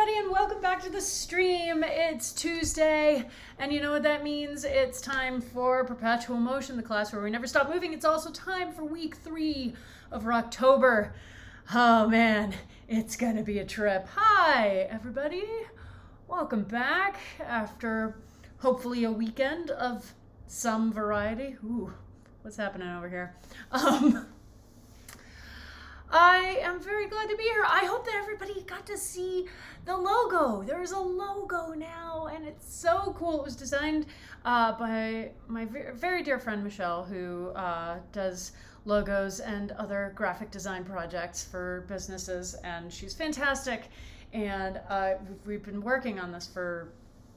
everybody, and welcome back to the stream. It's Tuesday, and you know what that means? It's time for Perpetual Motion, the class where we never stop moving. It's also time for week 3 of October. Oh man, it's gonna be a trip. Hi, everybody. Welcome back after hopefully a weekend of some variety. Ooh, what's happening over here? I am very glad to be here. I hope that everybody got to see the logo. There's a logo now, and it's so cool. It was designed by my very dear friend Michelle, who does logos and other graphic design projects for businesses, and she's fantastic. And we've been working on this for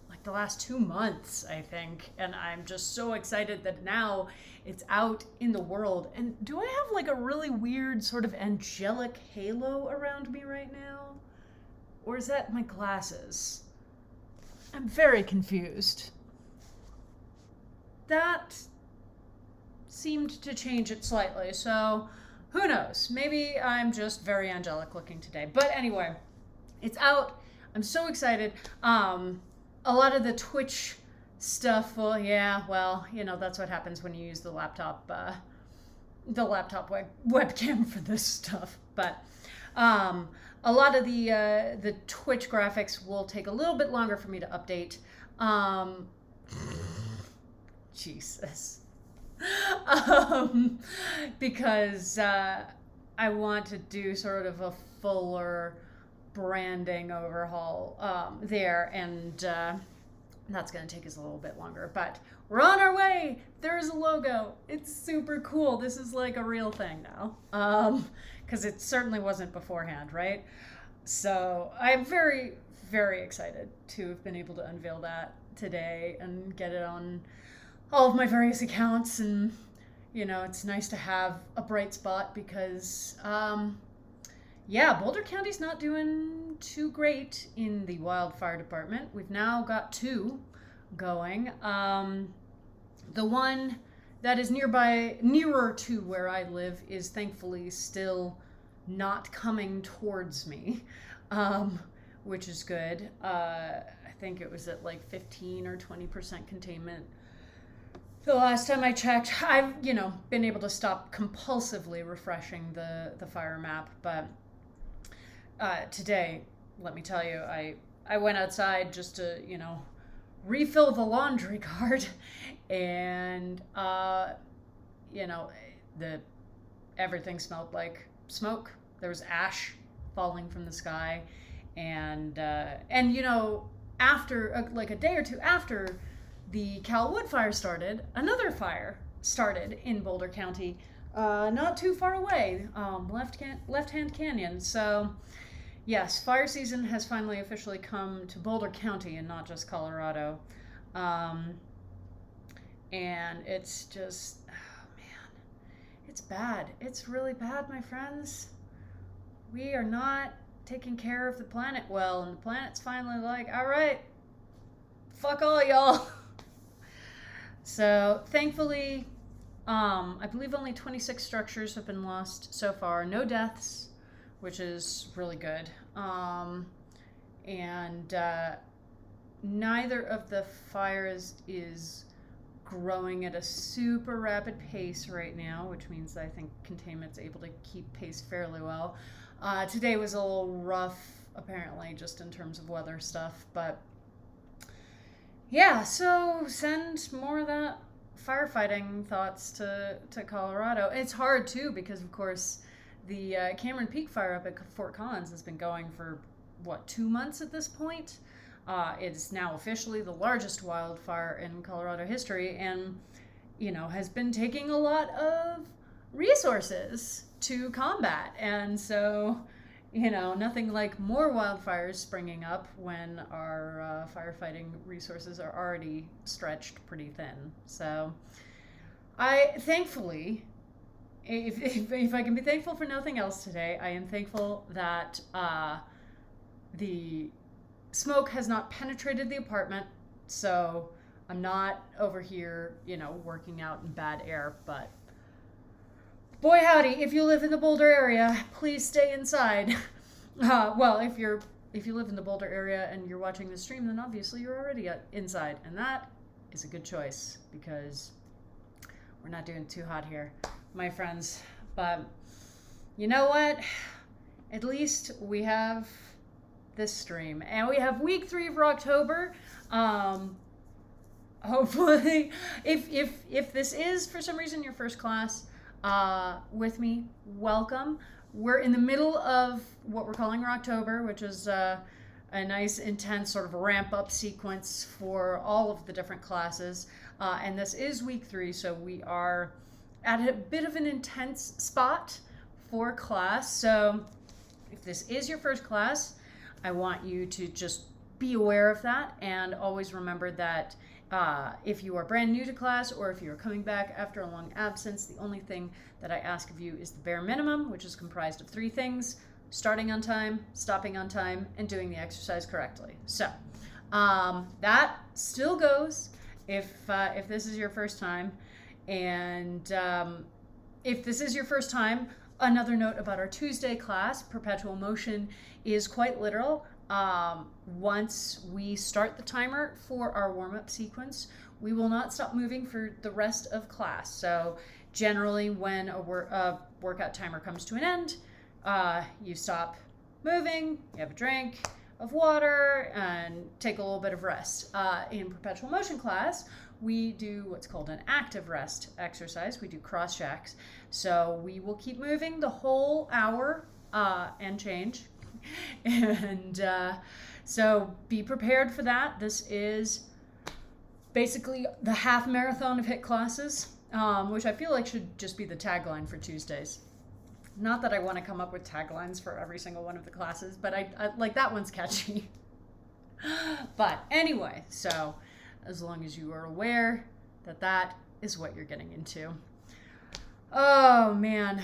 like the last 2 months, I think, and I'm just so excited that now it's out in the world. And do I have like a really weird sort of angelic halo around me right now? Or is that my glasses? I'm very confused. That seemed to change it slightly, so who knows? Maybe I'm just very angelic looking today. But anyway, it's out. I'm so excited. A lot of the Twitch stuff, well, you know, that's what happens when you use the laptop webcam for this stuff. But a lot of the Twitch graphics will take a little bit longer for me to update. Jesus. Because I want to do sort of a fuller branding overhaul there, and that's going to take us a little bit longer, but we're on our way. There's a logo. It's super cool. This is like a real thing now, because it certainly wasn't beforehand, right? So I'm very, very excited to have been able to unveil that today and get it on all of my various accounts. And you know, it's nice to have a bright spot because Boulder County's not doing too great in the wildfire department. We've now got 2 going. The one that is nearer to where I live is thankfully still not coming towards me, which is good. I think it was at like 15 or 20% containment. The last time I checked. I've, been able to stop compulsively refreshing the fire map, but today, let me tell you, I went outside just to, refill the laundry cart, and, everything smelled like smoke. There was ash falling from the sky, and after, like a day or two after the Cal Wood fire started, another fire started in Boulder County, not too far away, Left-Hand Canyon. So yes, fire season has finally officially come to Boulder County and not just Colorado. And it's just, oh man, it's bad. It's really bad, my friends. We are not taking care of the planet well, and the planet's finally like, all right, fuck all y'all. So thankfully, I believe only 26 structures have been lost so far. No deaths, which is really good. And neither of the fires is growing at a super rapid pace right now, which means I think containment's able to keep pace fairly well. Today was a little rough, apparently, just in terms of weather stuff, but yeah, so send more of that firefighting thoughts to Colorado. It's hard too, because of course the Cameron Peak fire up at Fort Collins has been going for, 2 months at this point? It's now officially the largest wildfire in Colorado history, and, has been taking a lot of resources to combat. And so, nothing like more wildfires springing up when our firefighting resources are already stretched pretty thin. So thankfully, if I can be thankful for nothing else today, I am thankful that the smoke has not penetrated the apartment, so I'm not over here, working out in bad air. But boy howdy, if you live in the Boulder area, please stay inside. Well, if you're if you live in the Boulder area and you're watching the stream, then obviously you're already inside, and that is a good choice because we're not doing too hot here, my friends. But you know what? At least we have this stream, and we have week 3 for October. Hopefully, if this is for some reason your first class with me, welcome. We're in the middle of what we're calling Rocktober, which is a nice, intense sort of ramp-up sequence for all of the different classes. And this is week 3, so we are at a bit of an intense spot for class. So if this is your first class, I want you to just be aware of that, and always remember that if you are brand new to class or if you're coming back after a long absence, the only thing that I ask of you is the bare minimum, which is comprised of 3 things: starting on time, stopping on time, and doing the exercise correctly. So that still goes if this is your first time. And if this is your first time, another note about our Tuesday class, Perpetual Motion, is quite literal. Once we start the timer for our warm-up sequence, we will not stop moving for the rest of class. So generally when a workout timer comes to an end, you stop moving, you have a drink of water, and take a little bit of rest. In Perpetual Motion class, we do what's called an active rest exercise. We do cross jacks. So we will keep moving the whole hour and change. And so be prepared for that. This is basically the half marathon of HIIT classes, which I feel like should just be the tagline for Tuesdays. Not that I want to come up with taglines for every single one of the classes, but I like that one's catchy. But anyway, so as long as you are aware that that is what you're getting into. Oh man.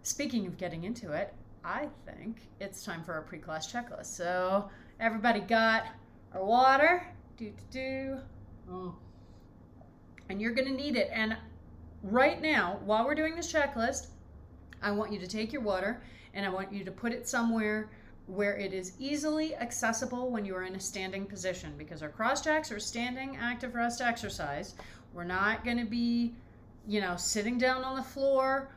Speaking of getting into it, I think it's time for our pre-class checklist. So everybody got our water? And you're gonna need it. And right now, while we're doing this checklist, I want you to take your water and I want you to put it somewhere where it is easily accessible when you are in a standing position, because our cross jacks are standing active rest exercise. We're not going to be, sitting down on the floor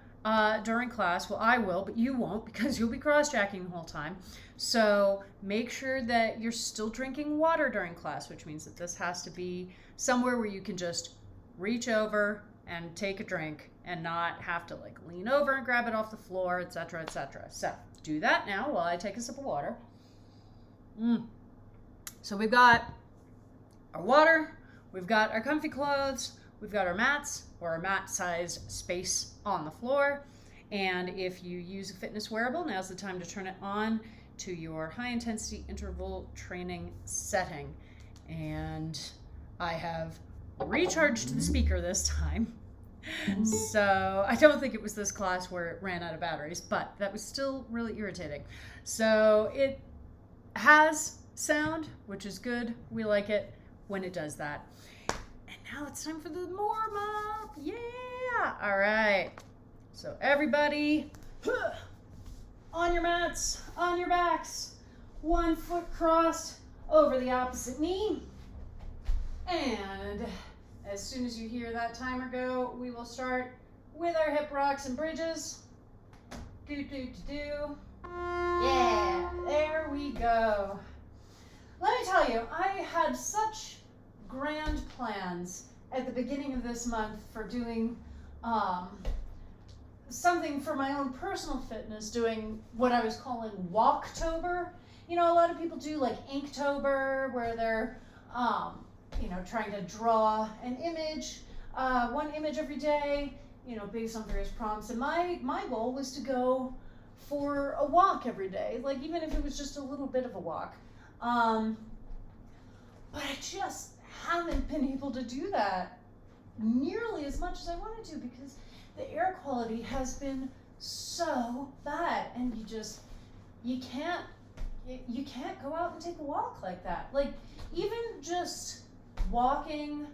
during class. Well, I will, but you won't, because you'll be cross jacking the whole time. So make sure that you're still drinking water during class, which means that this has to be somewhere where you can just reach over and take a drink and not have to lean over and grab it off the floor, etc., etc. So do that now while I take a sip of water. So we've got our water, we've got our comfy clothes, we've got our mats or our mat-sized space on the floor. And if you use a fitness wearable, now's the time to turn it on to your high-intensity interval training setting. And I have recharged the speaker this time. So I don't think it was this class where it ran out of batteries, but that was still really irritating. So it has sound, which is good. We like it when it does that. And now it's time for the warm up. Yeah. All right. So everybody on your mats, on your backs, 1 foot crossed over the opposite knee. And as soon as you hear that timer go, we will start with our hip rocks and bridges. Yeah, there we go. Let me tell you, I had such grand plans at the beginning of this month for doing something for my own personal fitness, doing what I was calling Walktober. A lot of people do Inktober, where they're trying to draw an image, one image every day, based on various prompts. And my goal was to go for a walk every day, even if it was just a little bit of a walk. But I just haven't been able to do that nearly as much as I wanted to, because the air quality has been so bad, and you can't go out and take a walk like that. Even just walking,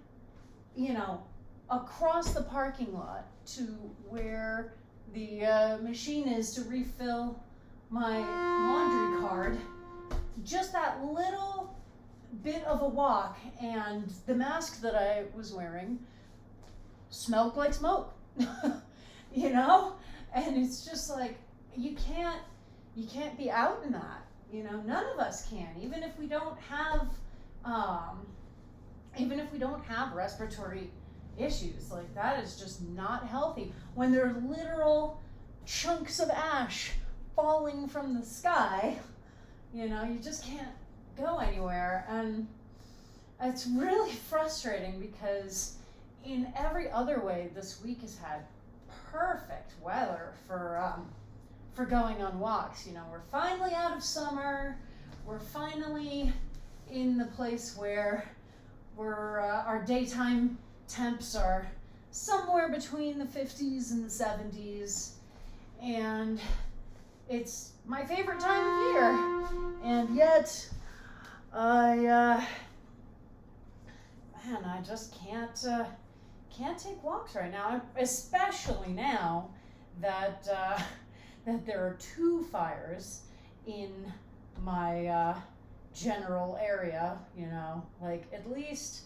across the parking lot to where the machine is to refill my laundry card, just that little bit of a walk, and the mask that I was wearing smelled like smoke. You know? And it's just like, you can't be out in that. You know, none of us can, even if we don't have respiratory issues. Like, that is just not healthy. When there are literal chunks of ash falling from the sky, you know, you just can't go anywhere. And it's really frustrating because in every other way, this week has had perfect weather for going on walks. You know, we're finally out of summer. We're finally in the place where our daytime temps are somewhere between the 50s and the 70s, and it's my favorite time of year. And yet, I just can't take walks right now, especially now that that there are 2 fires in my general area. You know, like at least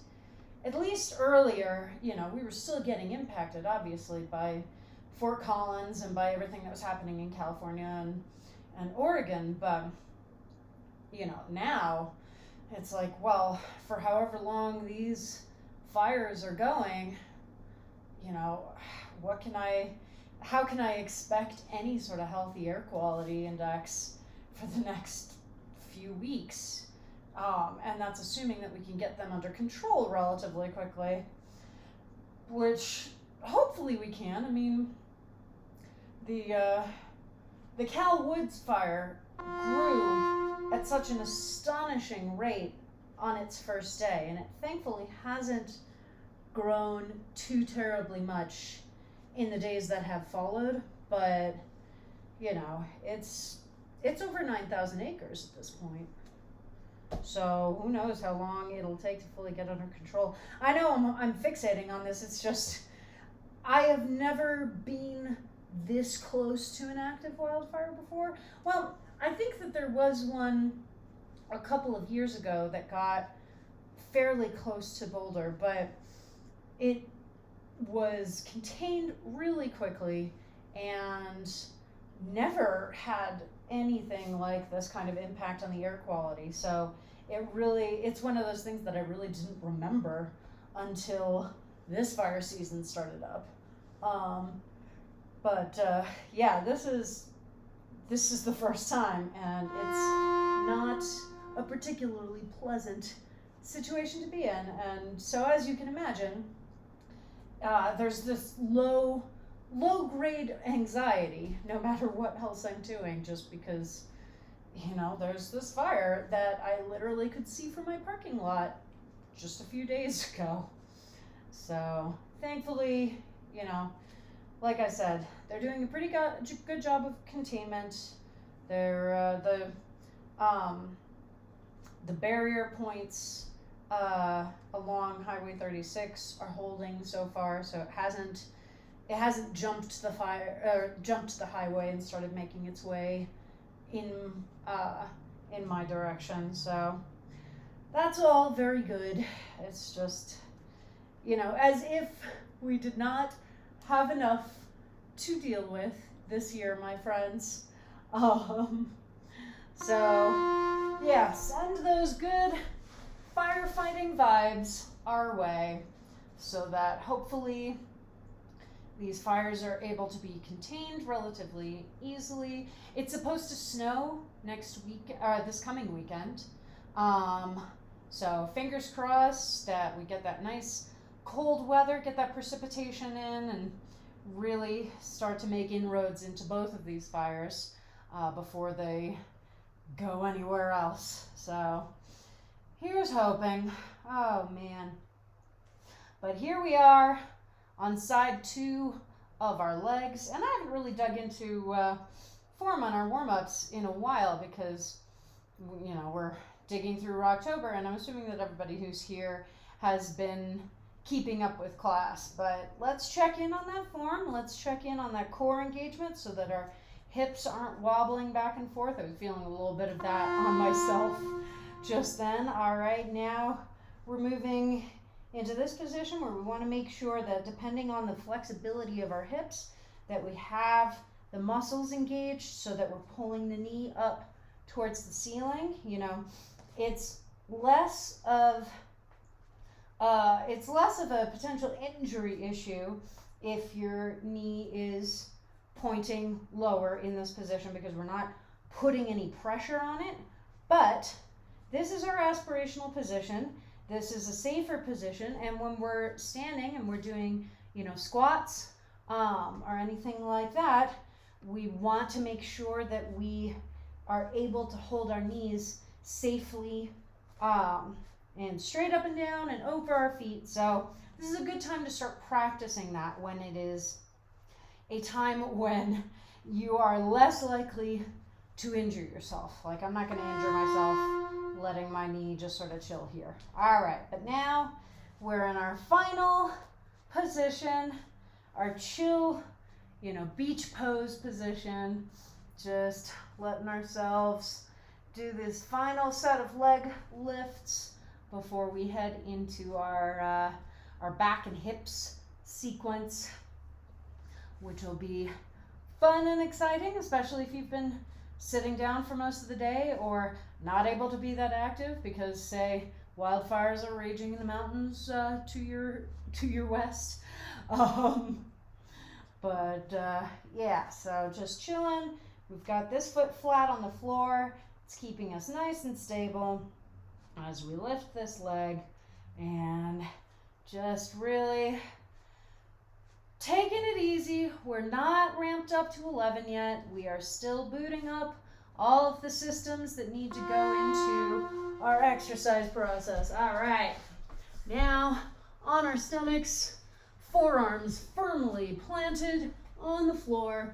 earlier, you know, we were still getting impacted, obviously, by Fort Collins and by everything that was happening in California and Oregon. But, you know, now it's like, well, for however long these fires are going, you know, how can I expect any sort of healthy air quality index for the next few weeks? And that's assuming that we can get them under control relatively quickly, which hopefully we can. I mean, the Cal Woods fire grew at such an astonishing rate on its first day, and it thankfully hasn't grown too terribly much in the days that have followed. But, you know, it's over 9,000 acres at this point. So who knows how long it'll take to fully get under control. I know I'm fixating on this. It's just, I have never been this close to an active wildfire before. Well, I think that there was one a couple of years ago that got fairly close to Boulder, but it was contained really quickly and never had anything like this kind of impact on the air quality. So it's one of those things that I really didn't remember until this fire season started up. Yeah, this is the first time, and it's not a particularly pleasant situation to be in. And so, as you can imagine, there's this low grade anxiety no matter what else I'm doing, just because, you know, there's this fire that I literally could see from my parking lot just a few days ago. So thankfully, you know, like I said, they're doing a pretty good job of containment. They're the barrier points along Highway 36 are holding so far, so it hasn't jumped the highway and started making its way in my direction. So that's all very good. It's just, you know, as if we did not have enough to deal with this year, my friends. So yeah, send those good firefighting vibes our way so that hopefully these fires are able to be contained relatively easily. It's supposed to snow this coming weekend. So fingers crossed that we get that nice cold weather, get that precipitation in, and really start to make inroads into both of these fires before they go anywhere else. So here's hoping. Oh man. But here we are on side 2 of our legs, and I haven't really dug into form on our warm-ups in a while because, you know, we're digging through October, and I'm assuming that everybody who's here has been keeping up with class. But let's check in on that form. Let's check in on that core engagement so that our hips aren't wobbling back and forth. I was feeling a little bit of that on myself just then. All right, now we're moving into this position where we want to make sure that depending on the flexibility of our hips, that we have the muscles engaged so that we're pulling the knee up towards the ceiling. You know, it's less of a potential injury issue if your knee is pointing lower in this position because we're not putting any pressure on it. But this is our aspirational position. This is a safer position, and when we're standing and we're doing, you know, squats or anything like that, we want to make sure that we are able to hold our knees safely and straight up and down and over our feet. So this is a good time to start practicing that when it is a time when you are less likely to injure yourself. Like, I'm not going to injure myself letting my knee just sort of chill here. All right, but now we're in our final position, our chill, you know, beach pose position. Just letting ourselves do this final set of leg lifts before we head into our back and hips sequence, which will be fun and exciting, especially if you've been sitting down for most of the day or not able to be that active because, say, wildfires are raging in the mountains to your west. Yeah, so just chilling. We've got this foot flat on the floor. It's keeping us nice and stable as we lift this leg and just really taking it easy. We're not ramped up to 11 yet. We are still booting up all of the systems that need to go into our exercise process. All right, now on our stomachs, forearms firmly planted on the floor,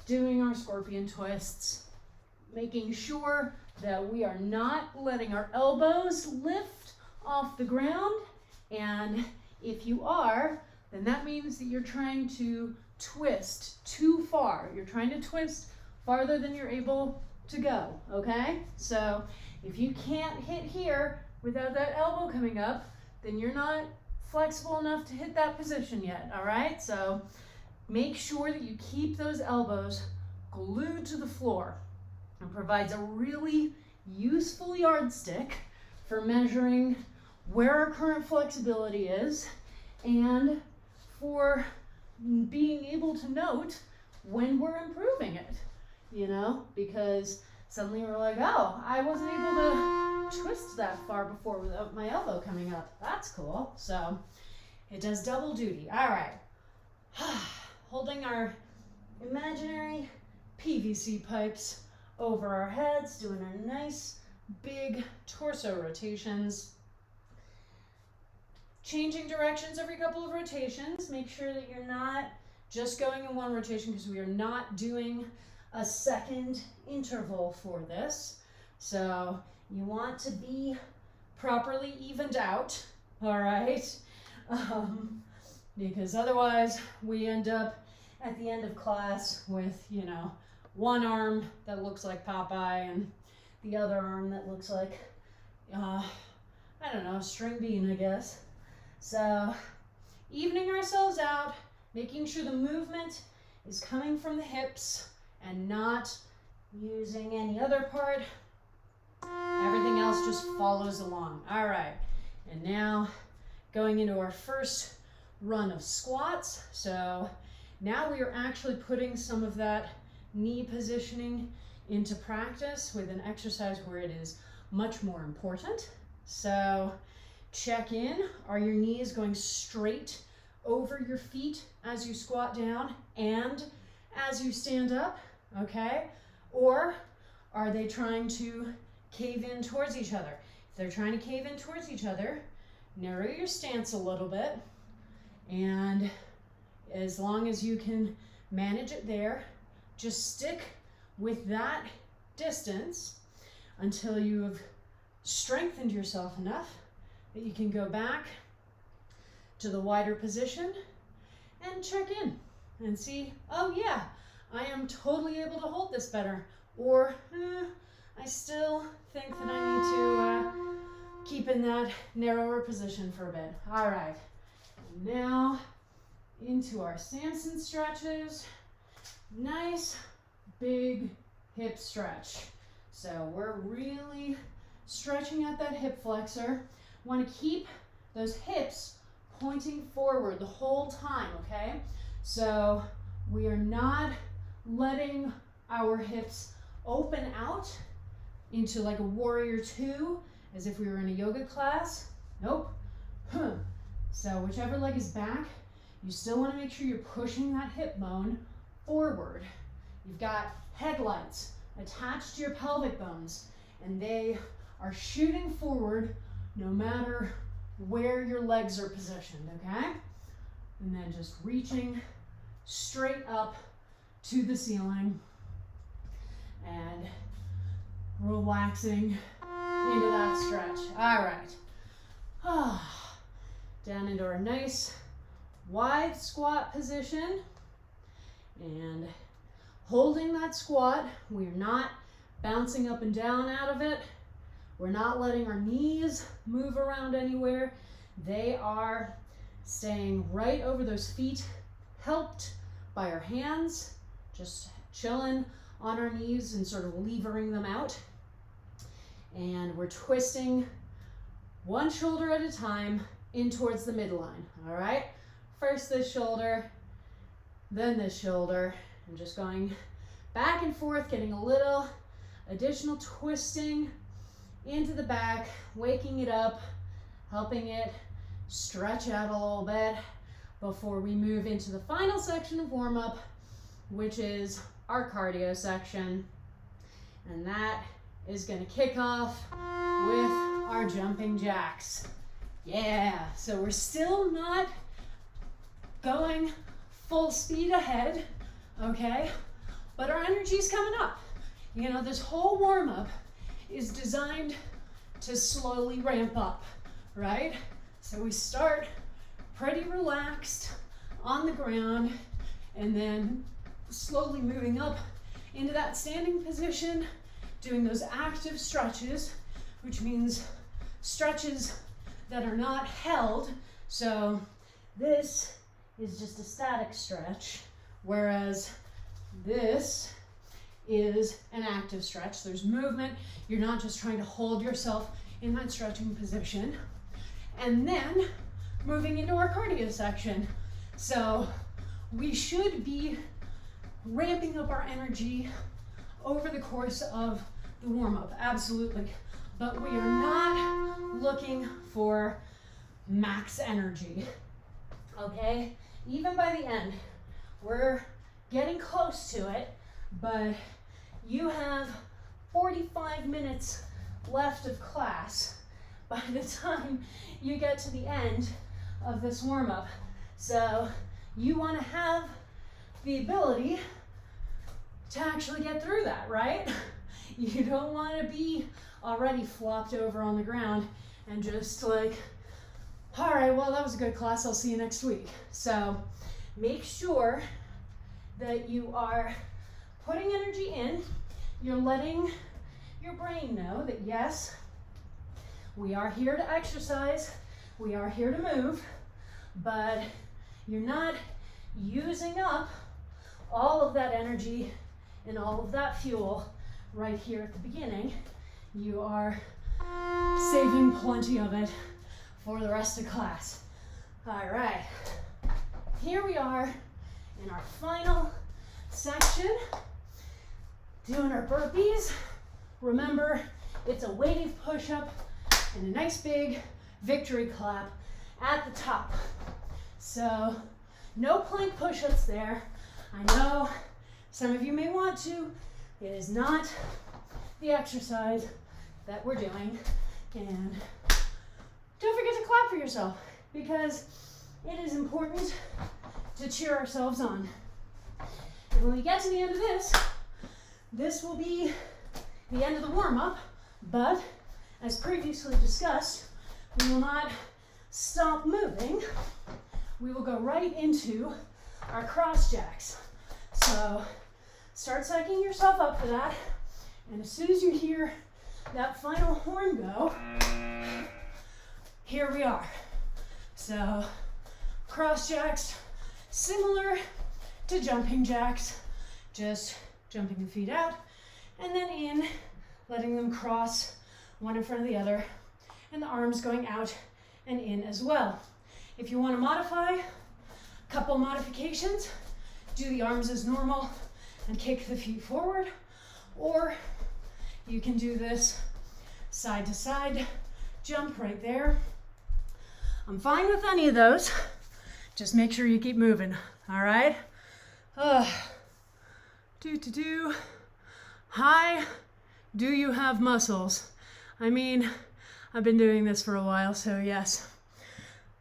doing our scorpion twists, making sure that we are not letting our elbows lift off the ground. And if you are, then that means that you're trying to twist too far. You're trying to twist farther than you're able to go, okay? So if you can't hit here without that elbow coming up, then you're not flexible enough to hit that position yet, all right? So make sure that you keep those elbows glued to the floor. It provides a really useful yardstick for measuring where our current flexibility is and for being able to note when we're improving it, you know, because suddenly we're like, oh, I wasn't able to twist that far before without my elbow coming up. That's cool. So it does double duty. All right. Holding our imaginary PVC pipes over our heads, doing our nice big torso rotations. Changing directions every couple of rotations. Make sure that you're not just going in one rotation because we are not doing a second interval for this. So you want to be properly evened out, all right? Because otherwise we end up at the end of class with, you know, one arm that looks like Popeye and the other arm that looks like, I don't know, string bean, I guess. So evening ourselves out, making sure the movement is coming from the hips and not using any other part. Everything else just follows along. All right, and now going into our first run of squats. So now we are actually putting some of that knee positioning into practice with an exercise where it is much more important. So check in. Are your knees going straight over your feet as you squat down and as you stand up? Okay? Or are they trying to cave in towards each other? If they're trying to cave in towards each other, narrow your stance a little bit, and as long as you can manage it there, just stick with that distance until you have strengthened yourself enough that you can go back to the wider position and check in and see, oh yeah, I am totally able to hold this better. Or I still think that I need to keep in that narrower position for a bit. All right, now into our Samson stretches. Nice big hip stretch. So we're really stretching out that hip flexor. Want to keep those hips pointing forward the whole time, okay? So we are not letting our hips open out into like a warrior two, as if we were in a yoga class. Nope. So whichever leg is back, you still want to make sure you're pushing that hip bone forward. You've got headlights attached to your pelvic bones, and they are shooting forward no matter where your legs are positioned, okay? And then just reaching straight up to the ceiling and relaxing into that stretch. All right. Down into our nice wide squat position, and holding that squat. We're not bouncing up and down out of it. We're not letting our knees move around anywhere. They are staying right over those feet, helped by our hands, just chilling on our knees and sort of levering them out. And we're twisting one shoulder at a time in towards the midline, all right? First this shoulder, then this shoulder, and just going back and forth, getting a little additional twisting into the back, waking it up, helping it stretch out a little bit before we move into the final section of warm-up, which is our cardio section. And that is gonna kick off with our jumping jacks. Yeah, so we're still not going full speed ahead, okay? But our energy's coming up. You know, this whole warm-up is designed to slowly ramp up, right? So we start pretty relaxed on the ground and then slowly moving up into that standing position, doing those active stretches, which means stretches that are not held. So this is just a static stretch, whereas this is an active stretch. There's movement. You're not just trying to hold yourself in that stretching position. And then moving into our cardio section. So we should be ramping up our energy over the course of the warm-up, absolutely. But we are not looking for max energy, okay? Even by the end, we're getting close to it, but you have 45 minutes left of class by the time you get to the end of this warm-up. So you want to have the ability to actually get through that, right? You don't want to be already flopped over on the ground and just like, all right, well, that was a good class. I'll see you next week. So make sure that you are putting energy in. You're letting your brain know that, yes, we are here to exercise. We are here to move, but you're not using up all of that energy and all of that fuel right here at the beginning. You are saving plenty of it for the rest of class. All right, here we are in our final section, doing our burpees. Remember, it's a weighted push-up and a nice big victory clap at the top. So no plank push-ups there. I know some of you may want to. It is not the exercise that we're doing. And don't forget to clap for yourself, because it is important to cheer ourselves on. And when we get to the end of this, this will be the end of the warm-up, but as previously discussed, we will not stop moving. We will go right into our cross jacks. So Start psyching yourself up for that. And as soon as you hear that final horn go, here we are. So cross jacks, similar to jumping jacks, just jumping the feet out and then in, letting them cross one in front of the other, and the arms going out and in as well. If you want to modify, a couple modifications, do the arms as normal and kick the feet forward, or you can do this side to side jump right there. I'm fine with any of those. Just make sure you keep moving, all right? Hi, do you have muscles? I mean, I've been doing this for a while, so yes.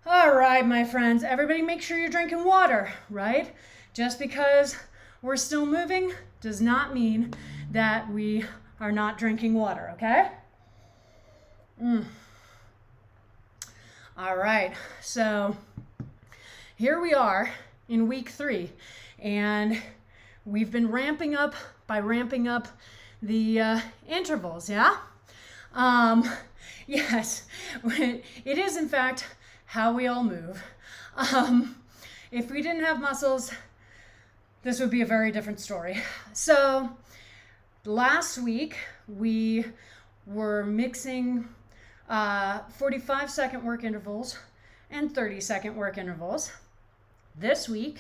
All right, my friends, everybody make sure you're drinking water, right? Just because we're still moving does not mean that we are not drinking water, okay? All right, so here we are in week 3, and we've been ramping up the intervals, yeah? Yes, it is in fact how we all move. If we didn't have muscles, this would be a very different story. So last week we were mixing 45-second work intervals and 30-second work intervals. This week,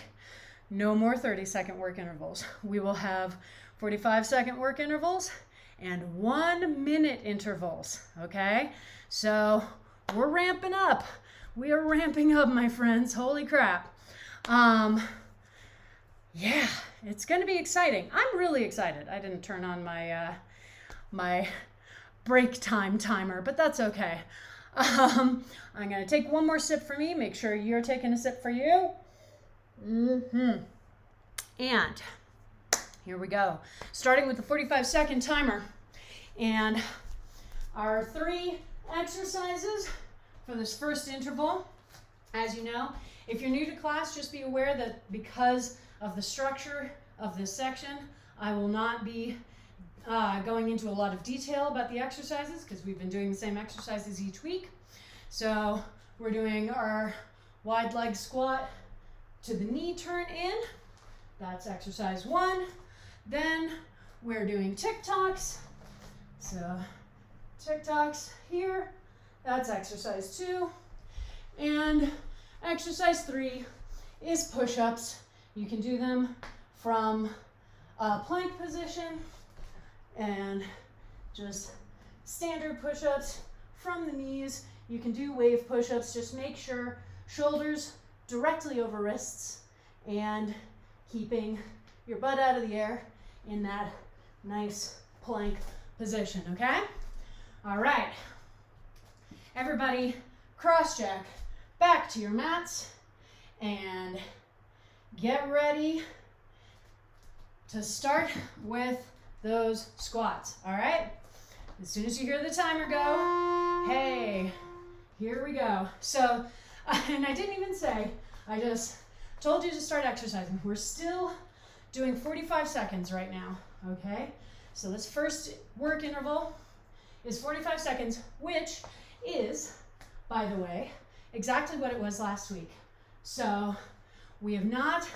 no more 30-second work intervals. We will have 45-second work intervals and 1-minute intervals, okay? So we're ramping up. We are ramping up, my friends. Holy crap. Yeah, it's going to be exciting. I'm really excited. I didn't turn on my break time timer, but that's okay. I'm going to take one more sip for me. Make sure you're taking a sip for you. And here we go. Starting with the 45-second timer. And our 3 exercises for this first interval. As you know, if you're new to class, just be aware that because of the structure of this section, I will not be going into a lot of detail about the exercises because we've been doing the same exercises each week. So we're doing our wide leg squat to the knee turn in. That's exercise 1. Then we're doing TikToks. So TikToks here. That's exercise 2. And exercise 3 is push-ups. You can do them from a plank position and just standard push-ups from the knees. You can do wave push-ups. Just make sure shoulders directly over wrists and keeping your butt out of the air in that nice plank position, okay? All right. Everybody cross-check back to your mats and get ready to start with those squats, all right? As soon as you hear the timer go, hey, here we go. So, and I didn't even say, I just told you to start exercising. We're still doing 45 seconds right now, okay? So this first work interval is 45 seconds, which is, by the way, exactly what it was last week. So we have not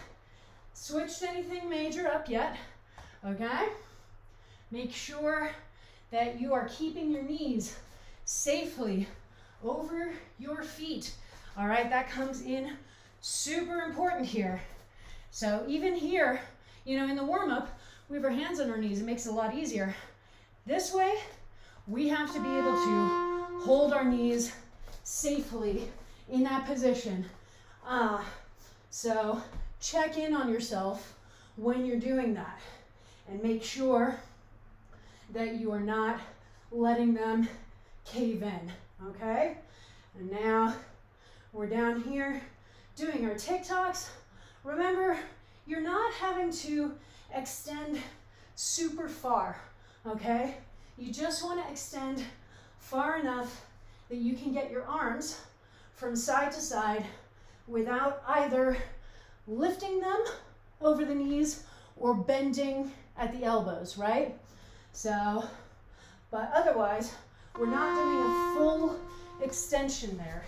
switched anything major up yet, okay? Make sure that you are keeping your knees safely over your feet. All right, that comes in super important here. So even here, you know, in the warm-up, we have our hands on our knees. It makes it a lot easier. This way, we have to be able to hold our knees safely in that position. So check in on yourself when you're doing that and make sure that you are not letting them cave in, okay? And now we're down here doing our TikToks. Remember, you're not having to extend super far, okay? You just want to extend far enough that you can get your arms from side to side without either lifting them over the knees or bending at the elbows, right? So, but otherwise, we're not doing a full extension there.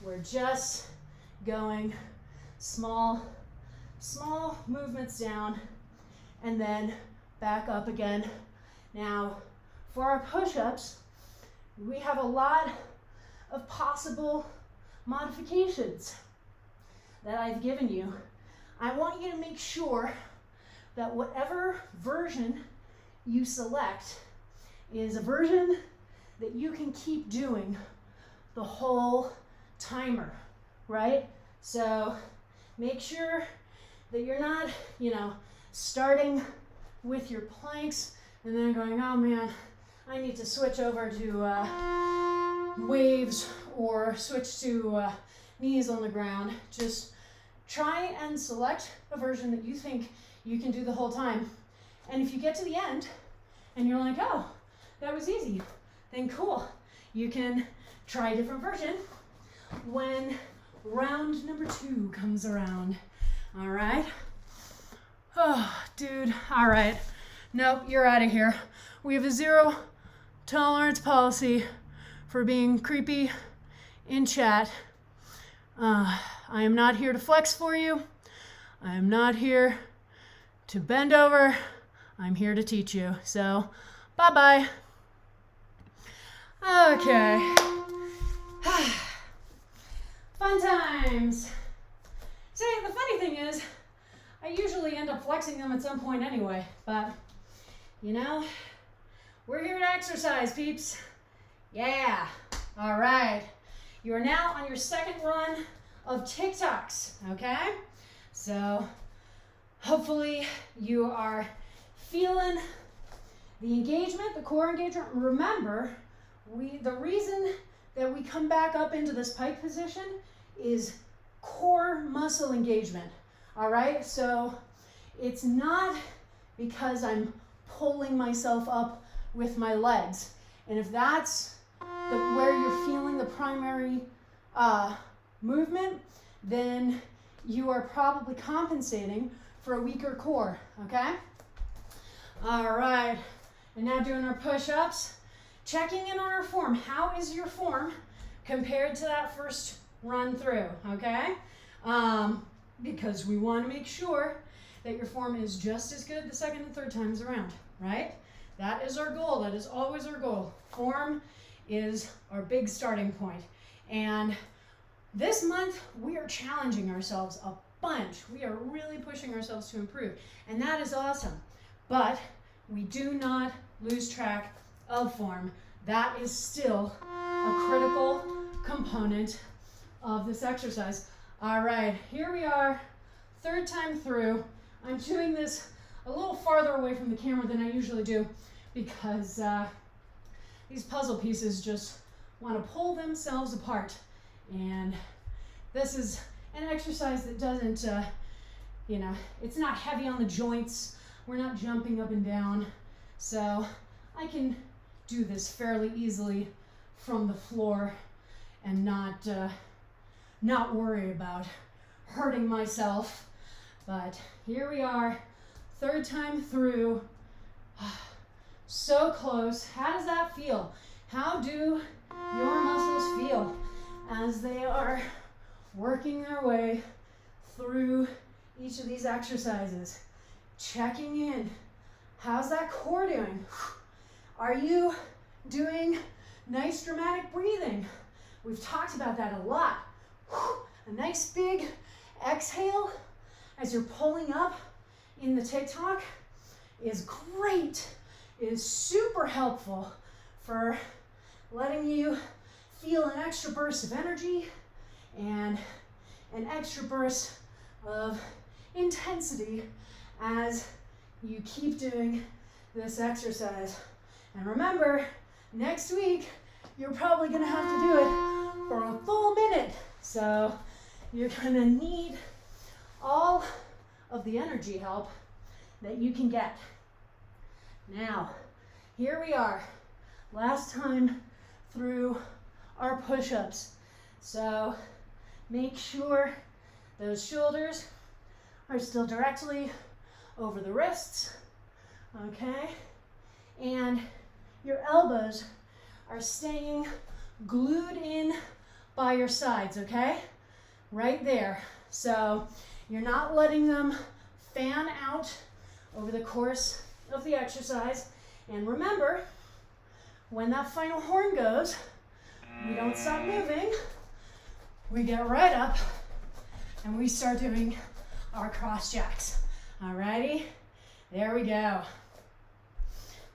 We're just going small movements down and then back up again. Now, for our push-ups, we have a lot of possible modifications that I've given you. I want you to make sure that whatever version you select is a version that you can keep doing the whole timer, right? So make sure that you're not, starting with your planks and then going, oh man, I need to switch over to waves or switch to knees on the ground. Just try and select a version that you think you can do the whole time. And if you get to the end and you're like, oh, that was easy, then cool. You can try a different version when round number 2 comes around. All right? Oh, dude. All right. Nope, you're out of here. We have a 0 tolerance policy for being creepy in chat. I am not here to flex for you. I am not here to bend over. I'm here to teach you. So, bye-bye. Okay. Fun times. See, the funny thing is, I usually end up flexing them at some point anyway, but, we're here to exercise, peeps. Yeah. All right. You are now on your second run of TikToks, okay? So, hopefully you are feeling the engagement, the core engagement. Remember, the reason that we come back up into this pike position is core muscle engagement, all right? So it's not because I'm pulling myself up with my legs. And if that's where you're feeling the primary movement, then you are probably compensating for a weaker core, okay? All right, and now doing our push-ups. Checking in on our form. How is your form compared to that first run through, okay? Because we want to make sure that your form is just as good the second and third times around, right? That is our goal. That is always our goal. Form is our big starting point. And this month, we are challenging ourselves a bunch. We are really pushing ourselves to improve. And that is awesome. But we do not lose track of form. That is still a critical component of this exercise. All right, here we are, third time through. I'm doing this a little farther away from the camera than I usually do because these puzzle pieces just want to pull themselves apart. And this is an exercise that doesn't, it's not heavy on the joints. We're not jumping up and down. So I can do this fairly easily from the floor and not worry about hurting myself. But here we are, third time through. So close. How does that feel? How do your muscles feel as they are working their way through each of these exercises? Checking in. How's that core doing? Are you doing nice dramatic breathing? We've talked about that a lot. A nice big exhale as you're pulling up in the TikTok is great. It is super helpful for letting you feel an extra burst of energy and an extra burst of intensity as you keep doing this exercise. And remember, next week, you're probably gonna have to do it for a full minute. So you're gonna need all of the energy help that you can get. Now, here we are, last time through our push-ups. So make sure those shoulders are still directly over the wrists. okay? And your elbows are staying glued in by your sides, okay? Right there. So you're not letting them fan out over the course of the exercise. And remember, when that final horn goes, we don't stop moving. We get right up and we start doing our cross jacks. Alrighty, there we go.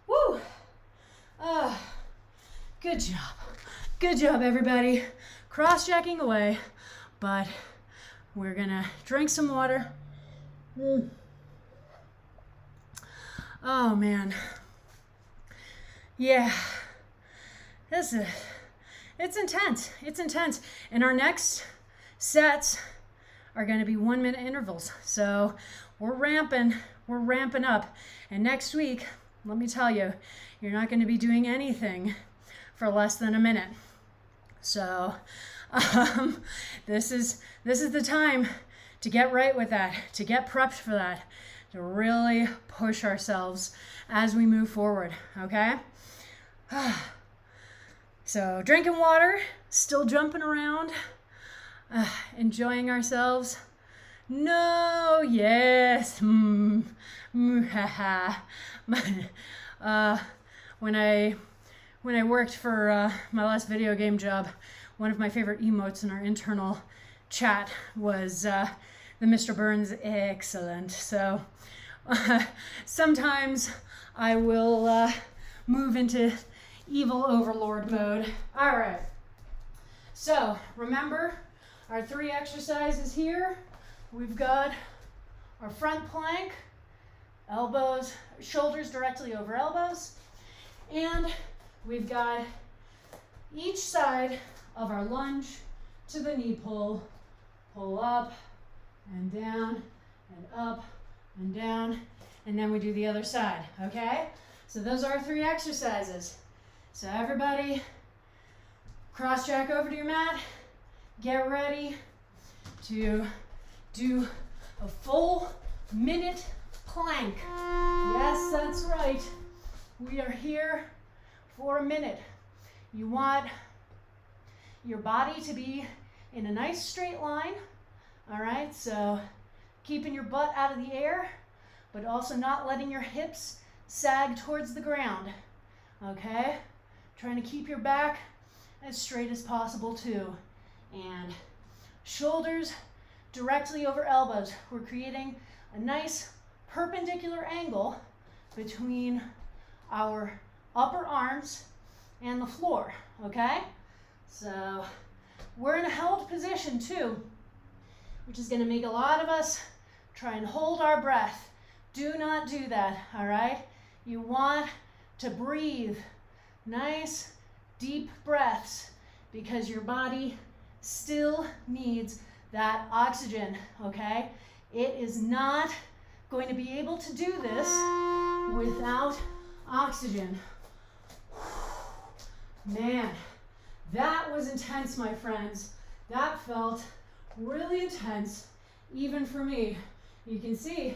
Woo! Good job. Good job, everybody. Cross-jacking away, but we're gonna drink some water. Oh, man. Yeah. It's intense. It's intense. And our next sets are gonna be 1 minute intervals. So we're ramping up. And next week, let me tell you, you're not gonna be doing anything for less than a minute. So this is the time to get right with that, to get prepped for that, to really push ourselves as we move forward, okay? So drinking water, still jumping around, enjoying ourselves. No, yes. When I worked for my last video game job, one of my favorite emotes in our internal chat was the Mr. Burns excellent. So sometimes I will move into evil overlord mode. All right. So remember our 3 exercises here. We've got our front plank, elbows, shoulders directly over elbows, and we've got each side of our lunge to the knee pull. Pull up and down and up and down, and then we do the other side, okay? So those are our 3 exercises. So everybody, cross jack over to your mat. Get ready to do a full minute plank. Yes, that's right. We are here for a minute. You want your body to be in a nice straight line, all right? So keeping your butt out of the air, but also not letting your hips sag towards the ground, okay? Trying to keep your back as straight as possible too. And shoulders directly over elbows. We're creating a nice perpendicular angle between our upper arms and the floor, okay? So we're in a held position too, which is gonna make a lot of us try and hold our breath. Do not do that, all right? You want to breathe nice, deep breaths because your body still needs that oxygen, okay? It is not going to be able to do this without oxygen. Man, that was intense, my friends. That felt really intense, even for me. You can see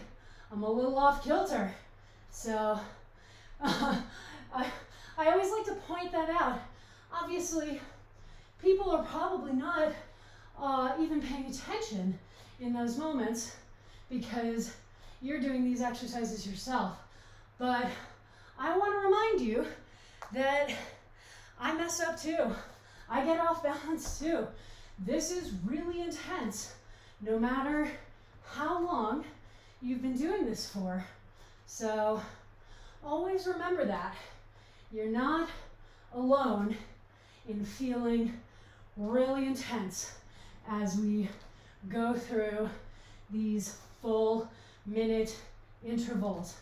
I'm a little off kilter. So I always like to point that out. Obviously, people are probably not even paying attention in those moments because you're doing these exercises yourself. But I want to remind you that I mess up too. I get off balance too. This is really intense, no matter how long you've been doing this for. So always remember that. You're not alone in feeling really intense as we go through these full minute intervals.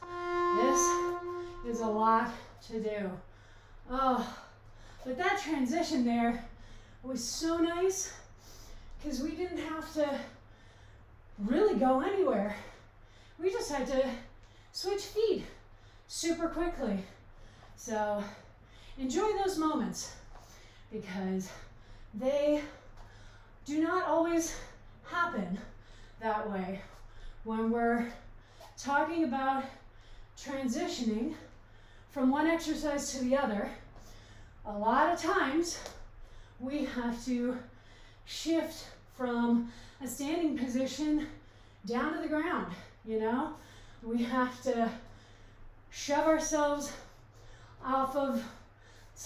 This is a lot to do. Oh, but that transition there was so nice because we didn't have to really go anywhere. We just had to switch feet super quickly. So enjoy those moments because they do not always happen that way when we're talking about transitioning from one exercise to the other, a lot of times we have to shift from a standing position down to the ground, you know? We have to shove ourselves off of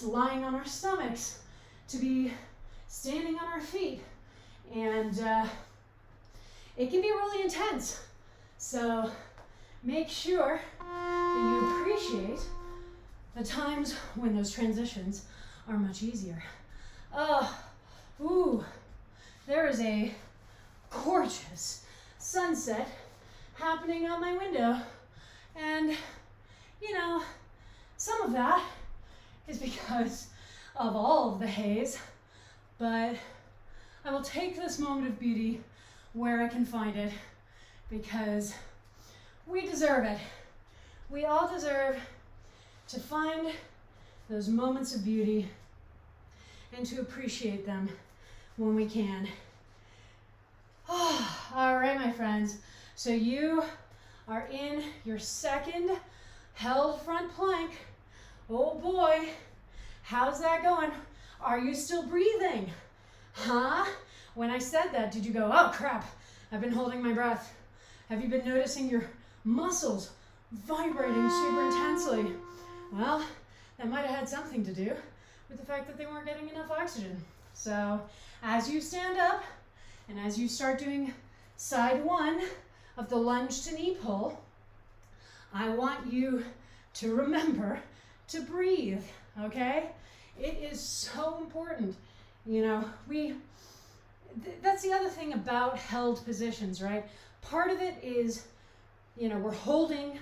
lying on our stomachs to be standing on our feet. And it can be really intense. So make sure that you appreciate the times when those transitions are much easier. There is a gorgeous sunset happening out my window. And, you know, some of that is because of all of the haze, but I will take this moment of beauty where I can find it because we deserve it. We all deserve to find those moments of beauty and to appreciate them when we can. All right, my friends. So you are in your second held front plank. Oh boy, how's that going? Are you still breathing? Huh? When I said that, did you go, oh crap, I've been holding my breath? Have you been noticing your muscles vibrating super intensely? Well, that might have had something to do with the fact that they weren't getting enough oxygen. So as you stand up and as you start doing side one of the lunge to knee pull, I want you to remember to breathe, okay? It is so important. You know, that's the other thing about held positions, right? Part of it is, you know, we're holding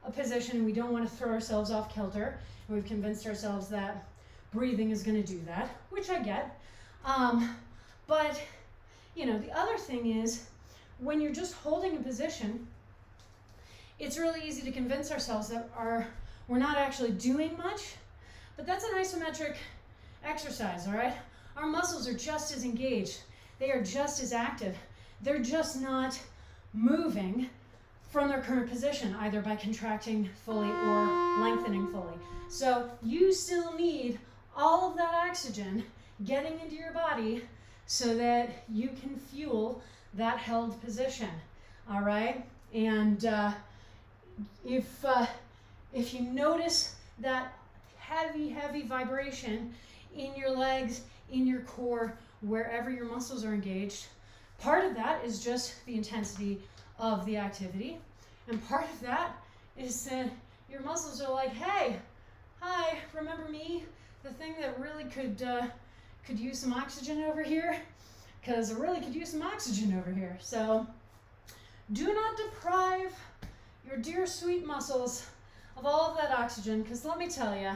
a position and we don't want to throw ourselves off kilter. And we've convinced ourselves that breathing is going to do that, which I get. But, you know, the other thing is when you're just holding a position, it's really easy to convince ourselves that we're not actually doing much, but that's an isometric exercise, all right? Our muscles are just as engaged. They are just as active. They're just not moving from their current position, either by contracting fully or lengthening fully. So you still need all of that oxygen getting into your body so that you can fuel that held position, all right? And if you notice that heavy vibration in your legs, in your core, wherever your muscles are engaged, part of that is just the intensity of the activity. And part of that is that your muscles are like, hey, hi, remember me? The thing that really could use some oxygen over here? Because I really could use some oxygen over here. So do not deprive your dear sweet muscles of all of that oxygen, because let me tell you,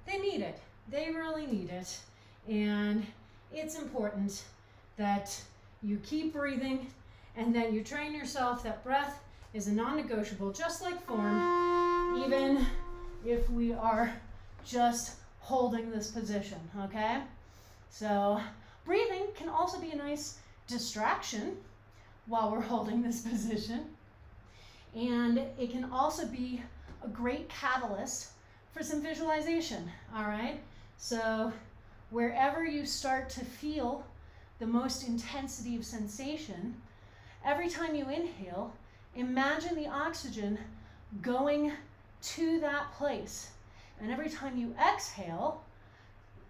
they need it. They really need it. And it's important that you keep breathing and that you train yourself that breath is a non-negotiable, just like form, even if we are just holding this position, okay? So breathing can also be a nice distraction while we're holding this position. And it can also be a great catalyst for some visualization, all right? So wherever you start to feel the most intensity of sensation, every time you inhale, imagine the oxygen going to that place. And every time you exhale,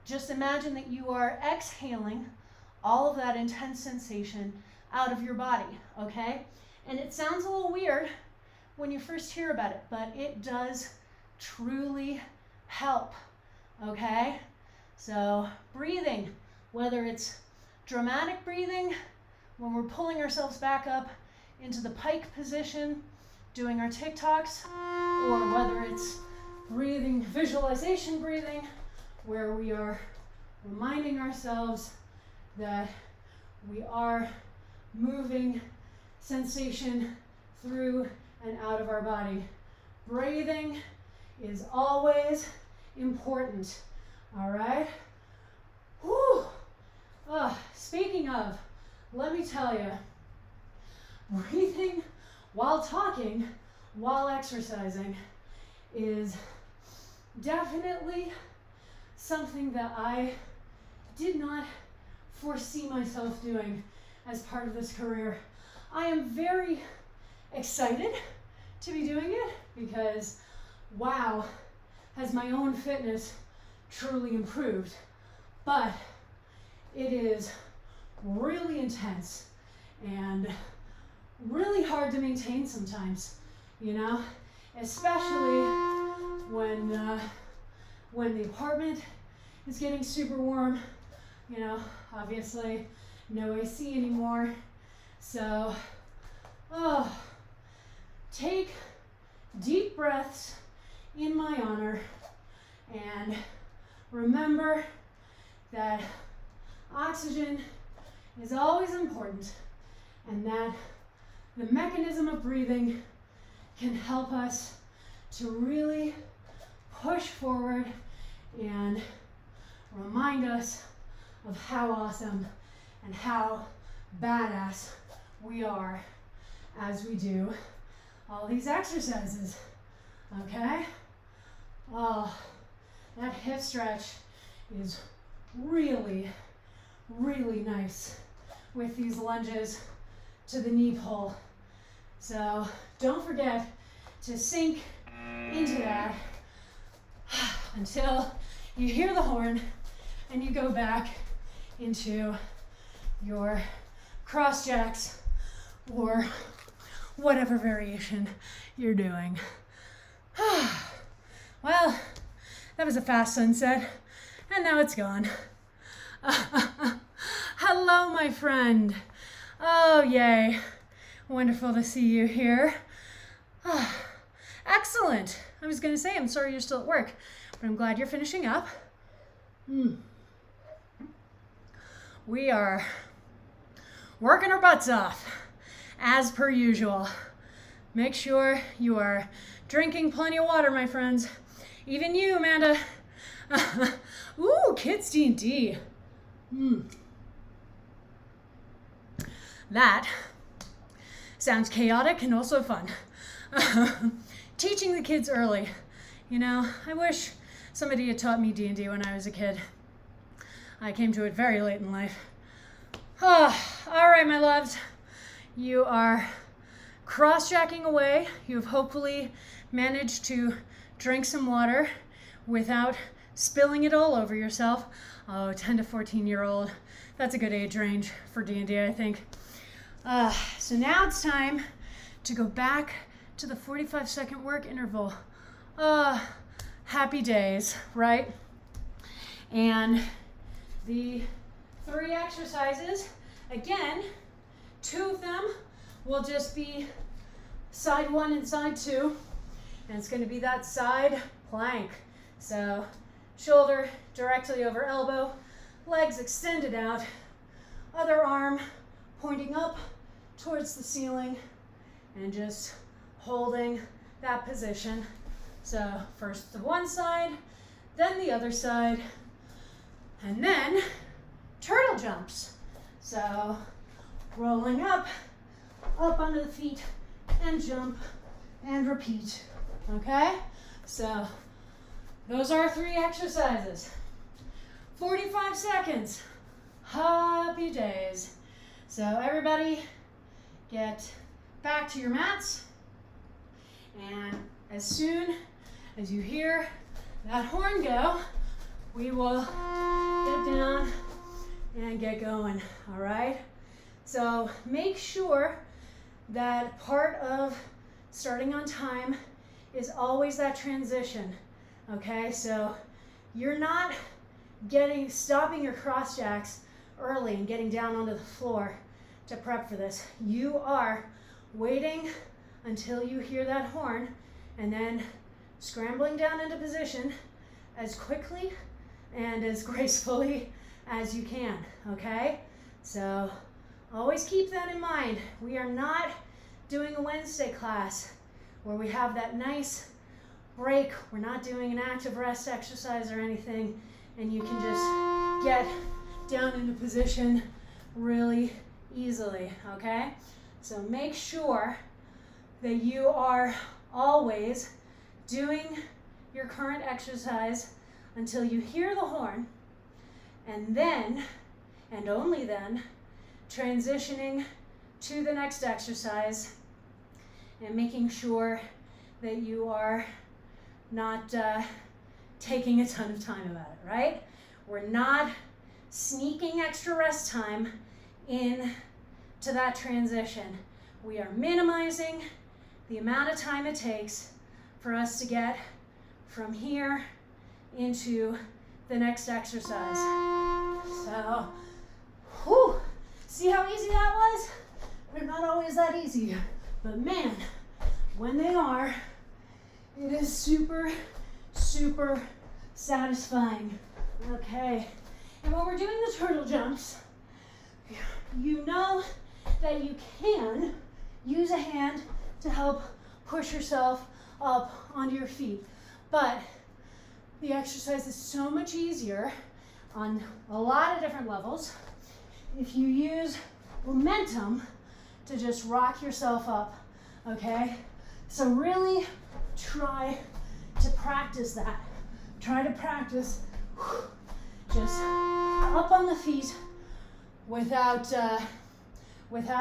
just imagine that you are exhaling all of that intense sensation out of your body, okay? And it sounds a little weird when you first hear about it, but it does truly help, okay? So breathing, whether it's dramatic breathing, when we're pulling ourselves back up into the pike position, doing our TikToks, or whether it's breathing, visualization breathing, where we are reminding ourselves that we are moving sensation through and out of our body. Breathing is always important, all right? Whew. Speaking of, let me tell you, breathing while talking while exercising is definitely something that I did not foresee myself doing as part of this career. I am very excited to be doing it because, wow, has my own fitness truly improved. But it is really intense and really hard to maintain sometimes, you know, especially when the apartment is getting super warm, you know, obviously no AC anymore. So, take deep breaths in my honor and remember that oxygen is always important and that the mechanism of breathing can help us to really push forward and remind us of how awesome and how badass we are as we do all these exercises, okay? Oh, that hip stretch is really, really nice with these lunges to the knee pull. So don't forget to sink into that until you hear the horn and you go back into your cross jacks or whatever variation you're doing. Well, that was a fast sunset, and now it's gone. Hello, my friend. Oh, yay. Wonderful to see you here. Excellent. I was going to say, I'm sorry you're still at work, but I'm glad you're finishing up. We are working our butts off, as per usual. Make sure you are drinking plenty of water, my friends. Even you, Amanda. Ooh, kids D&D. That sounds chaotic and also fun. Teaching the kids early. You know, I wish somebody had taught me D&D when I was a kid. I came to it very late in life. All right, my loves. You are cross-jacking away. You've hopefully managed to drink some water without spilling it all over yourself. Oh, 10 to 14-year-old. That's a good age range for D&D, I think. So now it's time to go back to the 45-second work interval. Happy days, right? And the 3 exercises, again, 2 of them will just be side 1 and side 2, and it's going to be that side plank. So shoulder directly over elbow, legs extended out, other arm pointing up towards the ceiling, and just holding that position. So first the one side, then the other side, and then turtle jumps. So rolling up onto the feet, and jump, and repeat, okay? So those are 3 exercises. 45 seconds, happy days. So everybody get back to your mats, and as soon as you hear that horn go, we will get down and get going, all right? So make sure that part of starting on time is always that transition, okay? So you're not stopping your cross jacks early and getting down onto the floor to prep for this. You are waiting until you hear that horn and then scrambling down into position as quickly and as gracefully as you can, okay? So always keep that in mind. We are not doing a Wednesday class where we have that nice break. We're not doing an active rest exercise or anything, and you can just get down into position really easily, okay? So make sure that you are always doing your current exercise until you hear the horn, and then, and only then, transitioning to the next exercise and making sure that you are not taking a ton of time about it, right? We're not sneaking extra rest time in to that transition. We are minimizing the amount of time it takes for us to get from here into the next exercise. So, whew, see how easy that was? They're not always that easy, but man, when they are, it is super, super satisfying. Okay, and when we're doing the turtle jumps, you know that you can use a hand to help push yourself up onto your feet, but the exercise is so much easier on a lot of different levels if you use momentum to just rock yourself up, okay? So really try to practice that. Try to practice just up on the feet without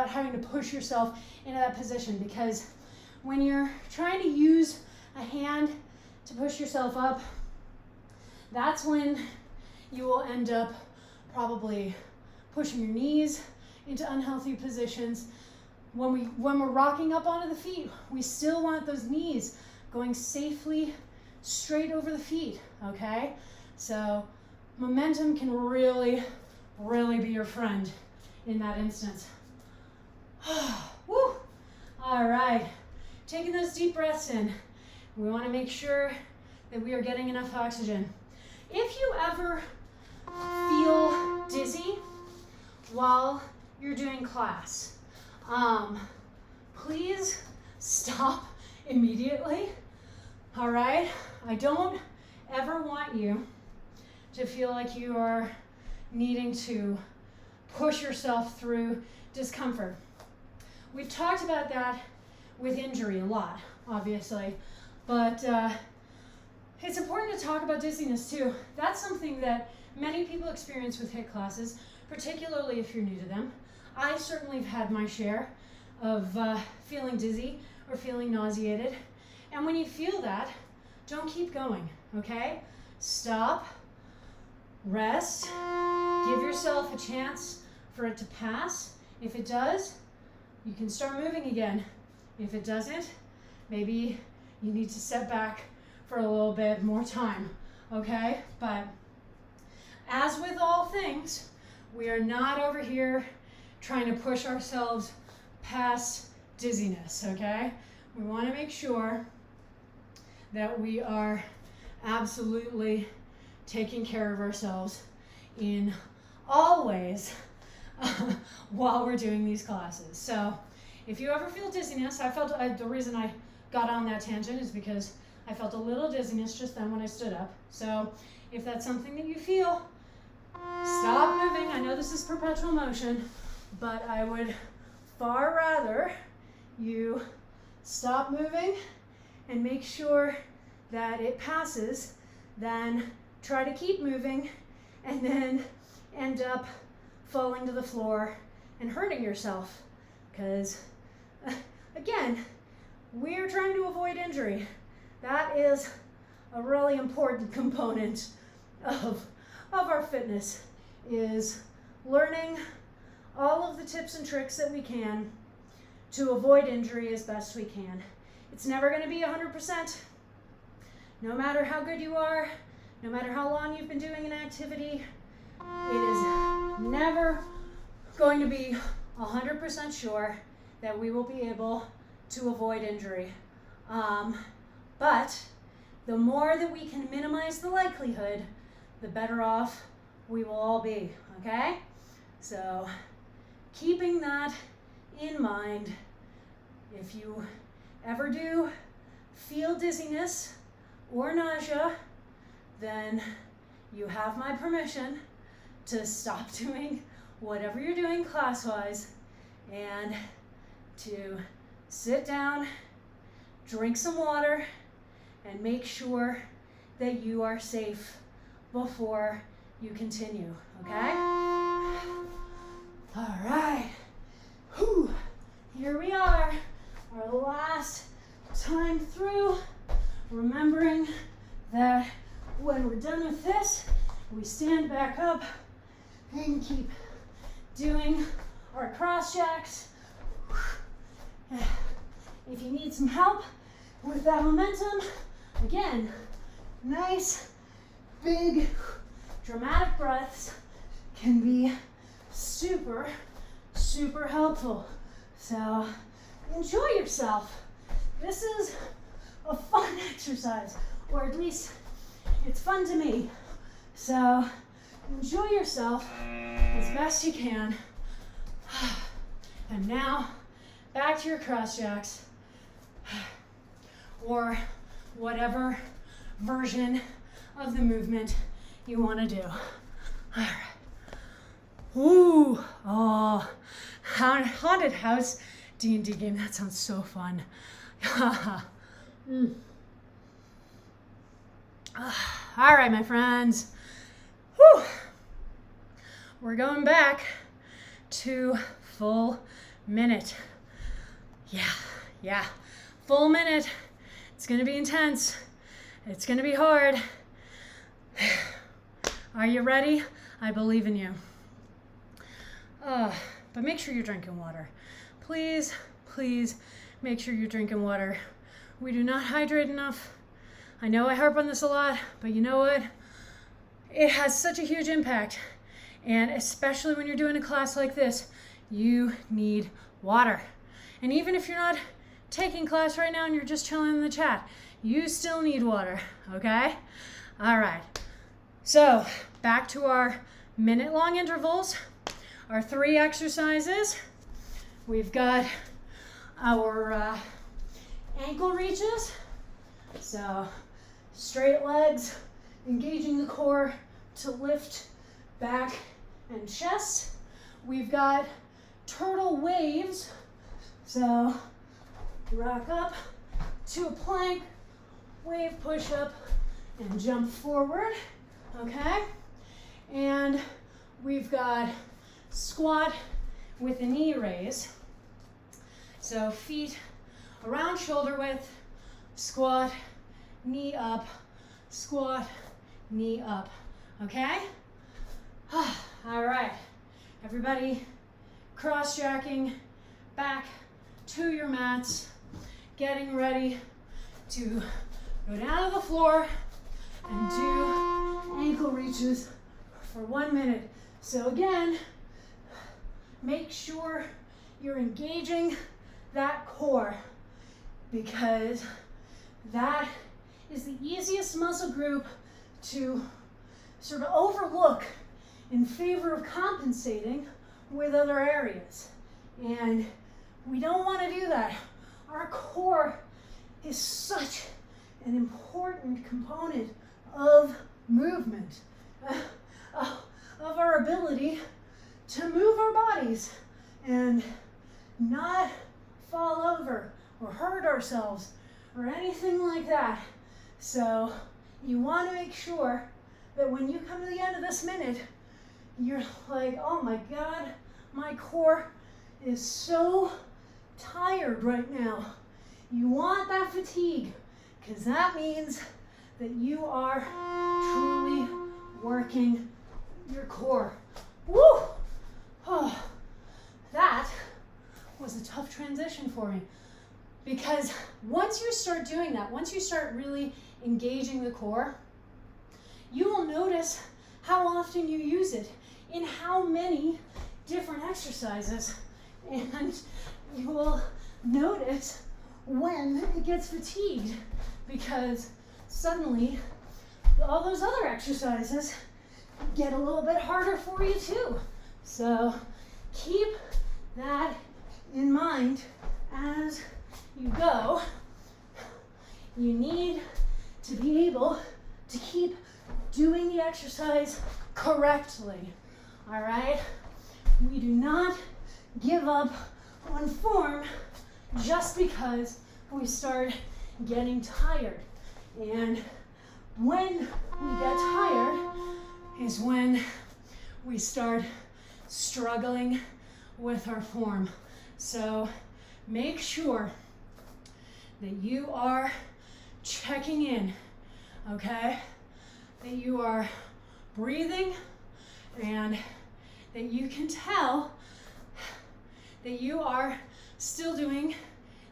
having to push yourself into that position, because when you're trying to use a hand to push yourself up, that's when you will end up probably pushing your knees into unhealthy positions. When we're rocking up onto the feet, we still want those knees going safely straight over the feet, okay? So momentum can really, really be your friend in that instance. Woo! All right, taking those deep breaths in. We want to make sure that we are getting enough oxygen. If you ever feel dizzy while you're doing class, please stop immediately, all right? I don't ever want you to feel like you are needing to push yourself through discomfort. We've talked about that with injury a lot, obviously, but it's important to talk about dizziness too. That's something that many people experience with HIIT classes, particularly if you're new to them. I certainly have had my share of feeling dizzy or feeling nauseated. And when you feel that, don't keep going, okay? Stop, rest, give yourself a chance for it to pass. If it does, you can start moving again. If it doesn't, maybe you need to step back for a little bit more time, okay? But as with all things, we are not over here trying to push ourselves past dizziness, okay? We want to make sure that we are absolutely taking care of ourselves in all ways while we're doing these classes. So if you ever feel dizziness, the reason I got on that tangent is because I felt a little dizziness just then when I stood up. So if that's something that you feel, stop moving. I know this is perpetual motion, but I would far rather you stop moving and make sure that it passes than try to keep moving and then end up falling to the floor and hurting yourself. Because, again, we're trying to avoid injury. That is a really important component of our fitness, is learning all of the tips and tricks that we can to avoid injury as best we can. It's never going to be 100%. No matter how good you are, no matter how long you've been doing an activity, it is never going to be 100% sure that we will be able to avoid injury. But the more that we can minimize the likelihood, the better off we will all be, okay? So keeping that in mind, if you ever do feel dizziness or nausea, then you have my permission to stop doing whatever you're doing class-wise and to sit down, drink some water and make sure that you are safe before you continue, okay? All right. Whew. Here we are, our last time through, remembering that when we're done with this, we stand back up and keep doing our cross jacks. If you need some help with that momentum, again, nice, big, dramatic breaths can be super, super helpful. So enjoy yourself. This is a fun exercise, or at least it's fun to me. So enjoy yourself as best you can. And now back to your cross jacks, or whatever version of the movement you want to do. All right. Ooh, oh, haunted house D&D game. That sounds so fun. All right, my friends. Whew. We're going back to full minute. Yeah, full minute. It's gonna be intense. It's gonna be hard. Are you ready? I believe in you. But make sure you're drinking water. Please, please make sure you're drinking water. We do not hydrate enough. I know I harp on this a lot, but you know what? It has such a huge impact. And especially when you're doing a class like this, you need water. And even if you're not taking class right now and you're just chilling in the chat, you still need water, okay? All right. So back to our minute-long intervals, our 3 exercises. We've got our ankle reaches. So straight legs, engaging the core to lift back and chest. We've got turtle waves. So rock up to a plank, wave push up, and jump forward, okay? And we've got squat with a knee raise. So feet around shoulder width, squat, knee up, squat, knee up, okay? All right, everybody cross-jacking back to your mats, getting ready to go down to the floor and do ankle reaches for 1 minute. So again, make sure you're engaging that core, because that is the easiest muscle group to sort of overlook in favor of compensating with other areas. And we don't want to do that. Our core is such an important component of movement, of our ability to move our bodies and not fall over or hurt ourselves or anything like that. So you want to make sure that when you come to the end of this minute, you're like, oh my God, my core is so tired right now. You want that fatigue, because that means that you are truly working your core. Woo! Oh, that was a tough transition for me, because once you start doing that, once you start really engaging the core, you will notice how often you use it in how many different exercises, and you will notice when it gets fatigued, because suddenly all those other exercises get a little bit harder for you too. So keep that in mind as you go. You need to be able to keep doing the exercise correctly. All right? We do not give up on form just because we start getting tired. And when we get tired is when we start struggling with our form. So make sure that you are checking in, okay? That you are breathing and that you can tell that you are still doing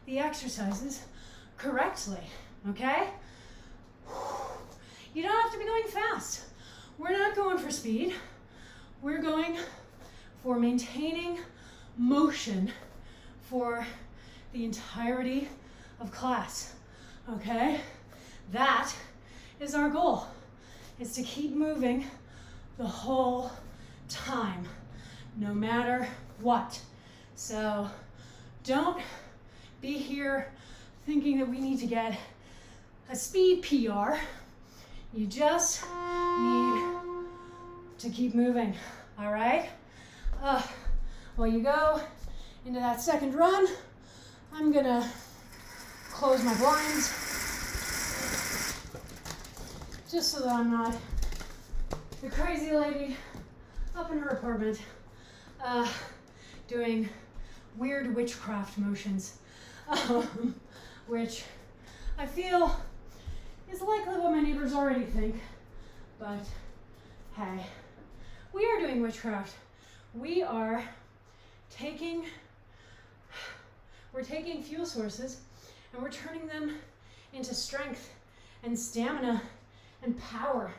the exercises correctly, okay? You don't have to be going fast. We're not going for speed. We're going for maintaining motion for the entirety of class, okay? That is our goal, is to keep moving the whole time, no matter what. So don't be here thinking that we need to get a speed PR. You just need to keep moving, all right? While you go into that second run, I'm gonna close my blinds just so that I'm not the crazy lady up in her apartment doing weird witchcraft motions, which I feel is likely what my neighbors already think, but hey, we are doing witchcraft. We're taking fuel sources and we're turning them into strength and stamina and power.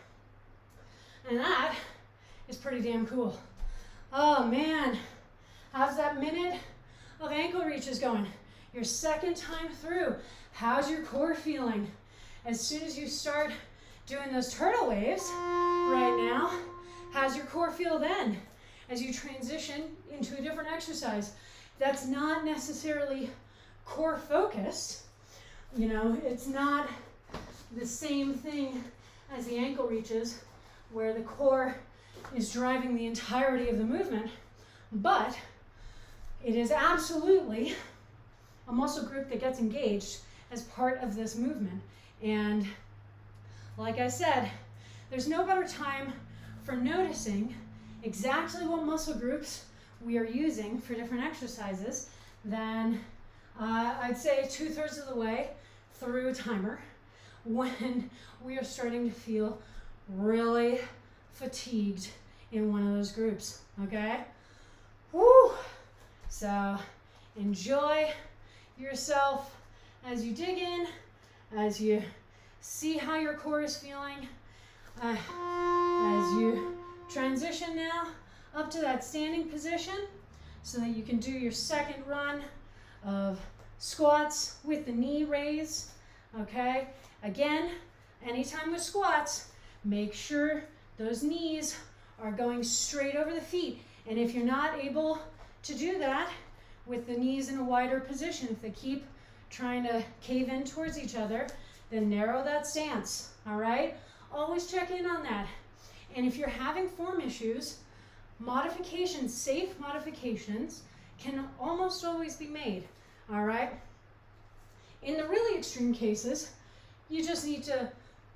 And that is pretty damn cool. Oh man, how's that minute of ankle reaches going? Your second time through, how's your core feeling? As soon as you start doing those turtle waves right now, how's your core feel then? As you transition into a different exercise that's not necessarily core focused, you know, it's not the same thing as the ankle reaches where the core is driving the entirety of the movement, but it is absolutely a muscle group that gets engaged as part of this movement. And like I said, there's no better time for noticing exactly what muscle groups we are using for different exercises than I'd say 2/3 of the way through a timer when we are starting to feel really fatigued in one of those groups, okay? Woo! So enjoy yourself as you dig in, as you see how your core is feeling, as you transition now up to that standing position so that you can do your second run of squats with the knee raise, okay? Again, anytime with squats, make sure those knees are going straight over the feet. And if you're not able to do that with the knees in a wider position, if they keep trying to cave in towards each other, then narrow that stance, all right? Always check in on that. And if you're having form issues, modifications, safe modifications, can almost always be made, all right? In the really extreme cases, you just need to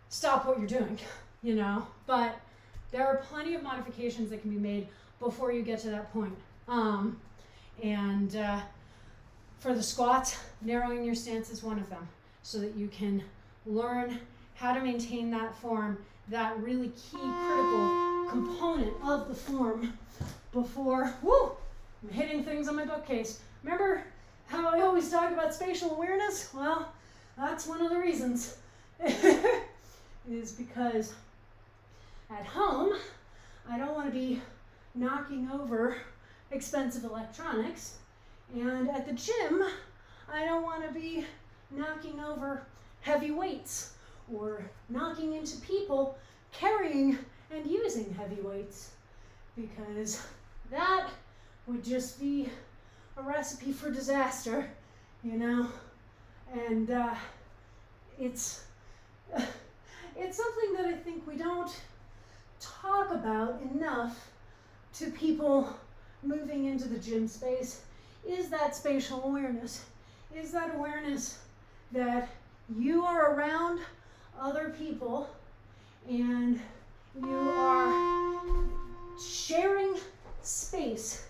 stop what you're doing, you know? But there are plenty of modifications that can be made before you get to that point. For the squats, narrowing your stance is one of them, so that you can learn how to maintain that form, that really key critical component of the form before, I'm hitting things on my bookcase. Remember how I always talk about spatial awareness? Well, that's one of the reasons. Is because at home, I don't want to be knocking over expensive electronics, and at the gym, I don't want to be knocking over heavy weights or knocking into people carrying and using heavy weights, because that would just be a recipe for disaster, you know? And it's something that I think we don't talk about enough to people moving into the gym space, is that spatial awareness, is that awareness that you are around other people and you are sharing space,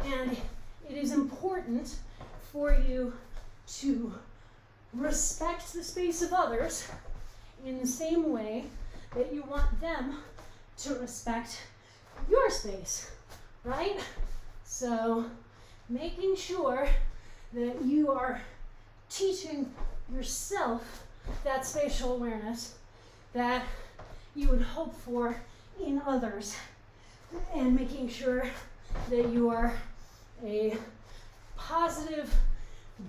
and it is important for you to respect the space of others in the same way that you want them to respect your space, right? So making sure that you are teaching yourself that spatial awareness that you would hope for in others, and making sure that you are a positive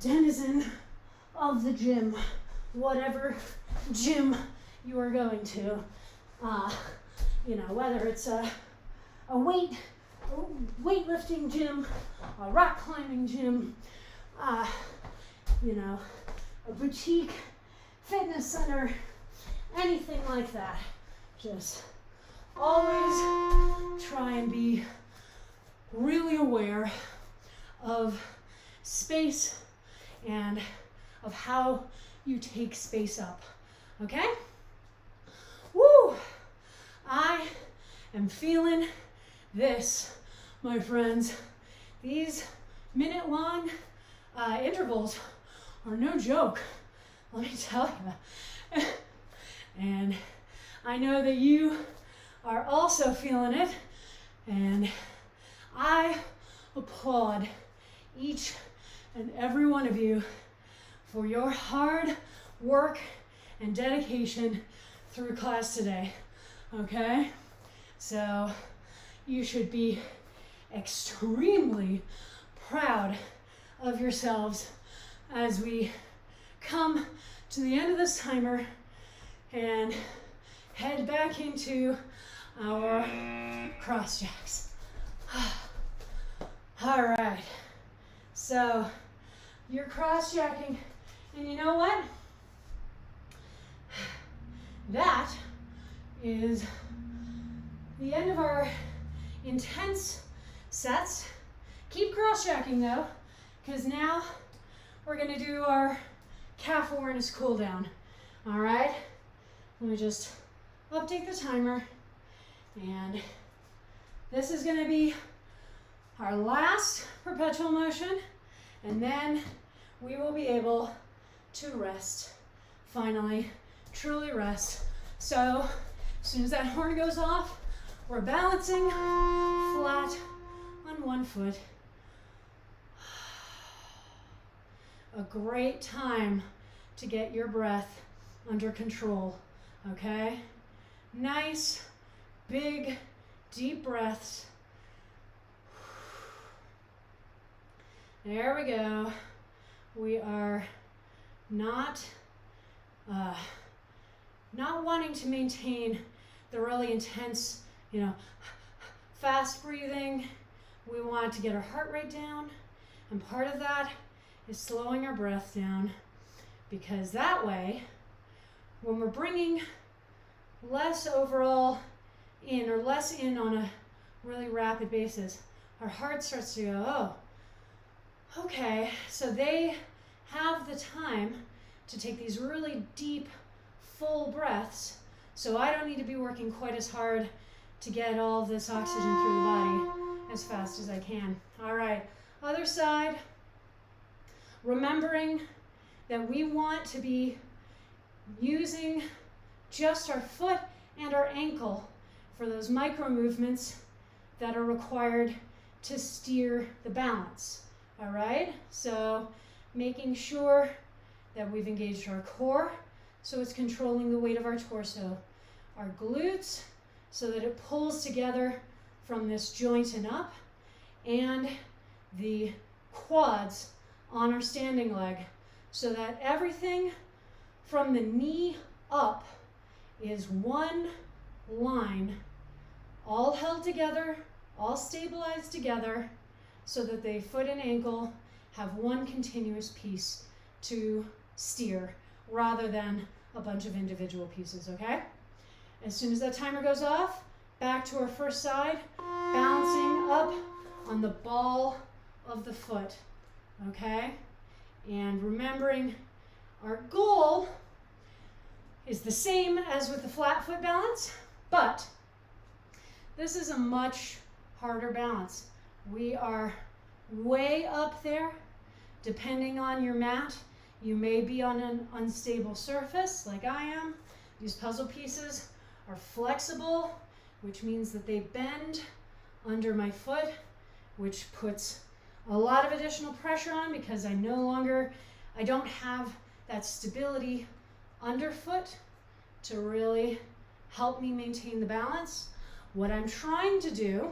denizen of the gym, whatever gym you are going to. Whether it's a weightlifting gym, a rock climbing gym, a boutique fitness center, anything like that. Just always try and be really aware of space and of how you take space up, okay? Woo! I am feeling this, my friends. These minute-long intervals are no joke, let me tell you. And I know that you are also feeling it, and I applaud each and every one of you for your hard work and dedication through class today, okay? So you should be extremely proud of yourselves as we come to the end of this timer and head back into our cross jacks. All right, so you're cross jacking, and you know what? That is the end of our intense sets. Keep cross jacking though, because now we're gonna do our calf awareness cool down. All right, let me just update the timer, and this is gonna be our last perpetual motion, and then we will be able to rest, finally, truly rest. So as soon as that horn goes off, we're balancing flat on one foot. A great time to get your breath under control, okay? Nice, big, deep breaths. There we go. We are not wanting to maintain the really intense, fast breathing. We want to get our heart rate down, and part of that is slowing our breath down, because that way, when we're bringing less overall in, or less in on a really rapid basis, our heart starts to go, oh, okay, so they have the time to take these really deep, full breaths, so I don't need to be working quite as hard to get all of this oxygen through the body as fast as I can. All right, other side. Remembering that we want to be using just our foot and our ankle for those micro movements that are required to steer the balance. All right, so making sure that we've engaged our core, so it's controlling the weight of our torso, our glutes, so that it pulls together from this joint and up, and the quads on our standing leg, so that everything from the knee up is one line, all held together, all stabilized together, so that the foot and ankle have one continuous piece to steer, rather than a bunch of individual pieces, okay? As soon as that timer goes off, back to our first side, bouncing up on the ball of the foot, okay? And remembering our goal is the same as with the flat foot balance, but this is a much harder balance. We are way up there. Depending on your mat, you may be on an unstable surface like I am. These puzzle pieces are flexible, which means that they bend under my foot, which puts a lot of additional pressure on because I don't have that stability underfoot to really help me maintain the balance. What I'm trying to do,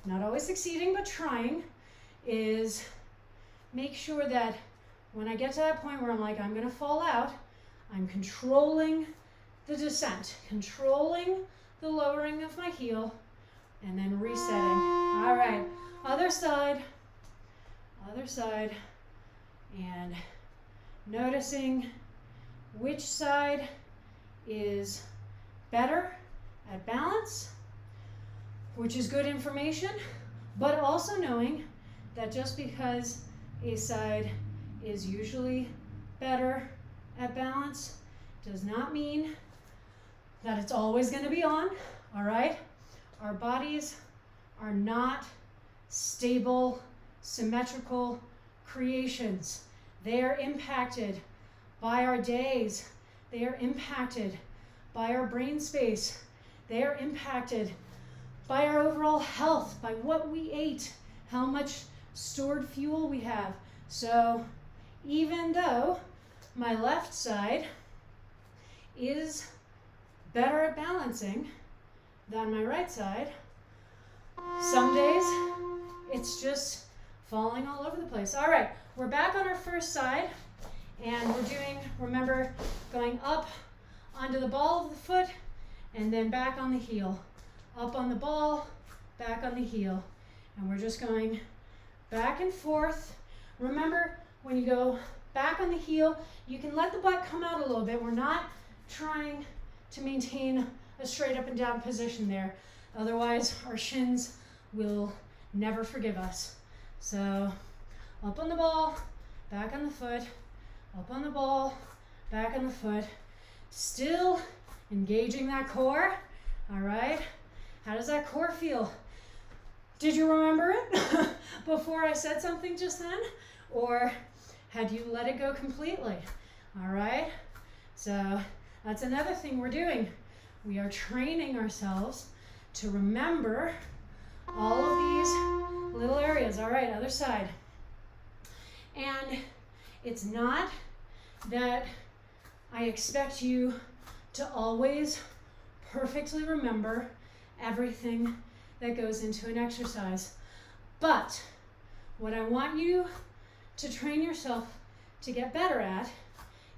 not always succeeding, but trying, is make sure that when I get to that point where I'm like, I'm gonna fall out, I'm controlling the descent, controlling the lowering of my heel, and then resetting. All right, other side, and noticing which side is better at balance, which is good information, but also knowing that just because a side is usually better at balance does not mean that it's always going to be on, all right? Our bodies are not stable, symmetrical creations. They are impacted by our days. They are impacted by our brain space. They are impacted by our overall health, by what we ate, how much stored fuel we have. So even though my left side is better at balancing than my right side, some days it's just falling all over the place. All right, we're back on our first side, and we're doing, remember, going up onto the ball of the foot and then back on the heel. Up on the ball, back on the heel. And we're just going back and forth. Remember, when you go back on the heel, you can let the butt come out a little bit. We're not trying to maintain a straight up and down position there. Otherwise, our shins will never forgive us. So, up on the ball, back on the foot, up on the ball, back on the foot. Still engaging that core, all right? How does that core feel? Did you remember it before I said something just then? Or had you let it go completely? All right? So that's another thing we're doing. We are training ourselves to remember all of these little areas. All right, other side. And it's not that I expect you to always perfectly remember everything that goes into an exercise. But what I want you to train yourself to get better at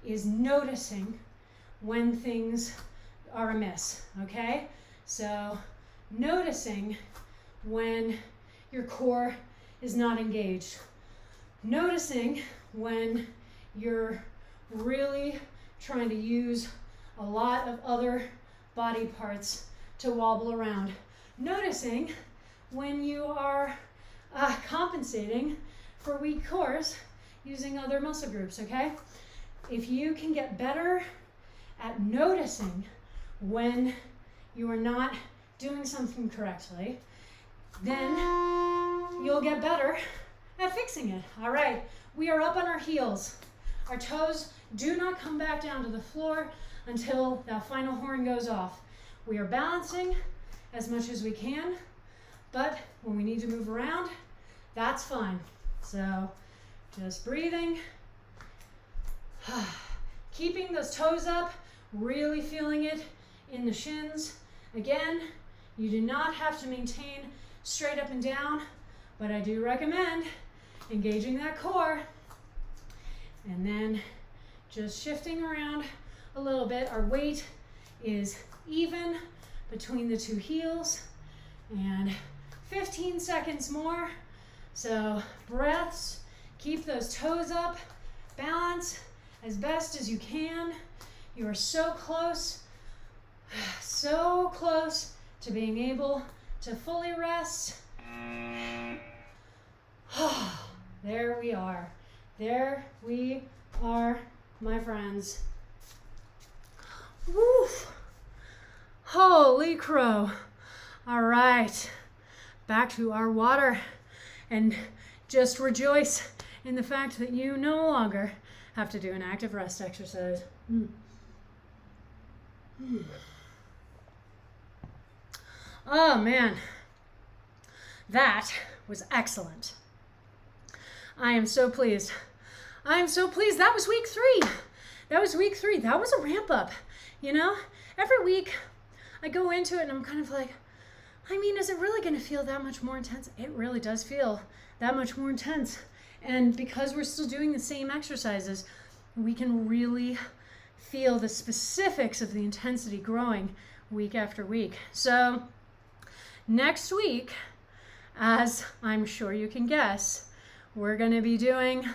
is noticing when things are amiss, okay? So noticing when your core is not engaged. Noticing when you're really trying to use a lot of other body parts to wobble around. Noticing when you are compensating for weak cores using other muscle groups, okay? If you can get better at noticing when you are not doing something correctly, then you'll get better at fixing it. All right, we are up on our heels. Our toes do not come back down to the floor until that final horn goes off. We are balancing as much as we can, but when we need to move around, that's fine. So just breathing, keeping those toes up, really feeling it in the shins. Again, you do not have to maintain straight up and down, but I do recommend engaging that core and then just shifting around a little bit. Our weight is even between the two heels, and 15 seconds more. So breaths, keep those toes up, balance as best as you can. You are so close to being able to fully rest. There we are. There we are, my friends. Woof. Holy crow. All right, back to our water, and just rejoice in the fact that you no longer have to do an active rest exercise. Oh man, that was excellent. I am so pleased. I am so pleased. That was week 3. That was week 3. That was a ramp up. You know, every week I go into it and I'm kind of like, I mean, is it really going to feel that much more intense? It really does feel that much more intense. And because we're still doing the same exercises, we can really feel the specifics of the intensity growing week after week. So next week, as I'm sure you can guess, we're going to be doing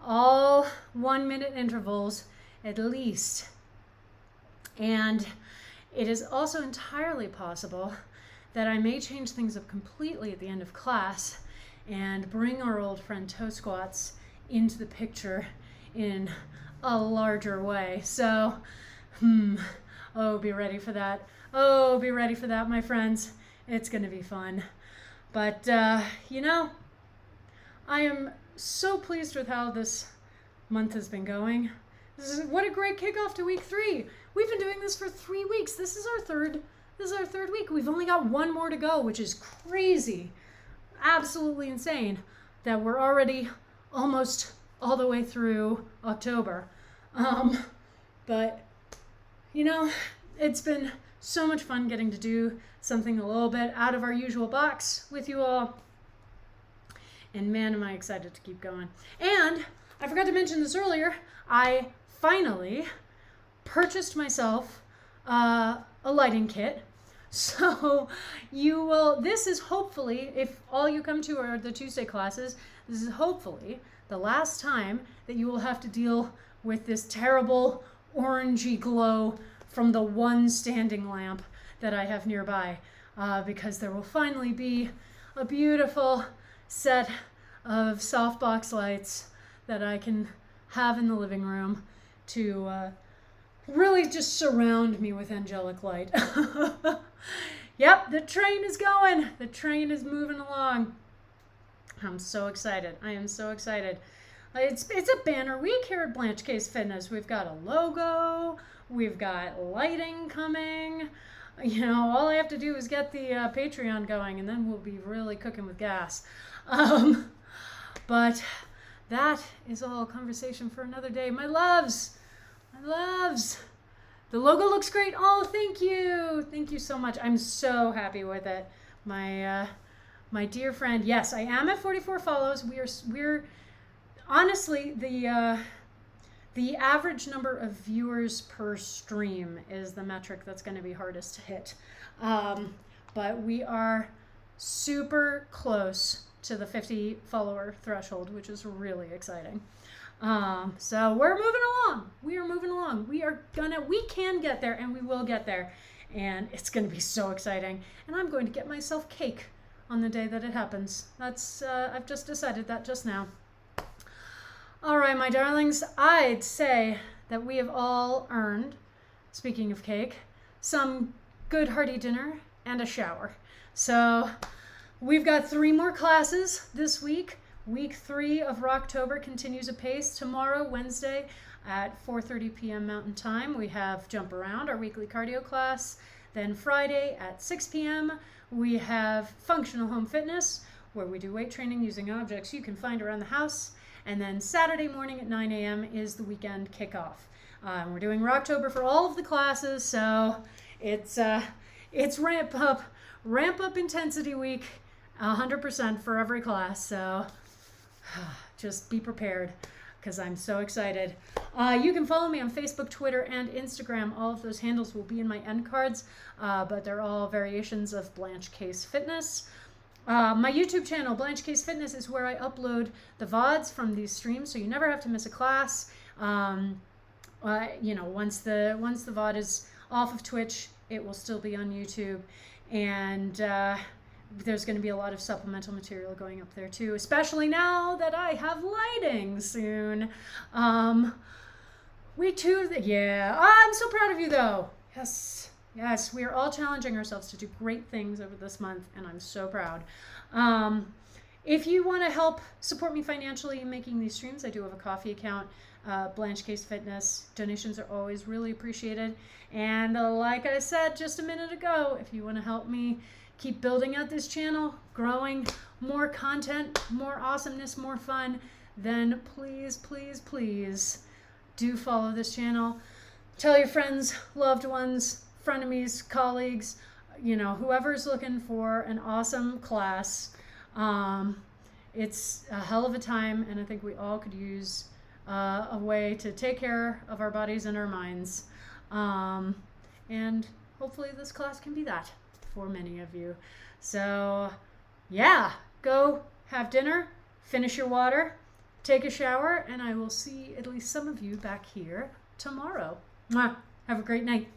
all 1-minute intervals at least. And it is also entirely possible that I may change things up completely at the end of class and bring our old friend toe squats into the picture in a larger way. So, oh, be ready for that. Oh, be ready for that, my friends. It's going to be fun. But, you know, I am so pleased with how this month has been going. What a great kickoff to week 3. We've been doing this for 3 weeks. This is our third week. We've only got 1 more to go, which is crazy. Absolutely insane that we're already almost all the way through October. But, you know, it's been so much fun getting to do something a little bit out of our usual box with you all. And man, am I excited to keep going. And I forgot to mention this earlier. I finally purchased myself a lighting kit. So this is hopefully, if all you come to are the Tuesday classes, this is hopefully the last time that you will have to deal with this terrible orangey glow from the one standing lamp that I have nearby, because there will finally be a beautiful set of softbox lights that I can have in the living room to really just surround me with angelic light. Yep, the train is going. The train is moving along. I'm so excited. I am so excited. It's a banner week here at Blanche Case Fitness. We've got a logo. We've got lighting coming. You know, all I have to do is get the Patreon going, and then we'll be really cooking with gas. But that is all conversation for another day. My loves. My loves. The logo looks great. Oh, thank you. Thank you so much. I'm so happy with it. My dear friend. Yes, I am at 44 follows. We're honestly the average number of viewers per stream is the metric that's going to be hardest to hit. But we are super close to the 50 follower threshold, which is really exciting. So we're moving along. We are moving along. We can get there, and we will get there. And it's going to be so exciting. And I'm going to get myself cake on the day that it happens. I've just decided that just now. All right, my darlings, I'd say that we have all earned, speaking of cake, some good hearty dinner and a shower. So we've got 3 more classes this week. Week 3 of Rocktober continues apace. Tomorrow, Wednesday, at 4:30 p.m. Mountain Time, we have Jump Around, our weekly cardio class. Then Friday at 6 p.m., we have Functional Home Fitness, where we do weight training using objects you can find around the house. And then Saturday morning at 9 a.m. is the weekend kickoff. We're doing Rocktober for all of the classes, so it's ramp up intensity week, 100% for every class. So just be prepared, because I'm so excited. You can follow me on Facebook, Twitter, and Instagram. All of those handles will be in my end cards, but they're all variations of Blanche Case Fitness. My YouTube channel, Blanche Case Fitness, is where I upload the VODs from these streams, so you never have to miss a class. You know, once the VOD is off of Twitch, it will still be on YouTube, and there's going to be a lot of supplemental material going up there too, especially now that I have lighting soon. Week 2 of the, yeah. Oh, I'm so proud of you though. Yes. Yes, we are all challenging ourselves to do great things over this month, and I'm so proud. If you want to help support me financially in making these streams, I do have a coffee account, Blanche Case Fitness. Donations are always really appreciated. And like I said just a minute ago, if you want to help me keep building out this channel, growing more content, more awesomeness, more fun, then please, please, please do follow this channel. Tell your friends, loved ones, frenemies, colleagues, whoever's looking for an awesome class. It's a hell of a time, and I think we all could use a way to take care of our bodies and our minds. And hopefully this class can be that for many of you. So yeah, go have dinner, finish your water, take a shower, and I will see at least some of you back here tomorrow. Mwah. Have a great night.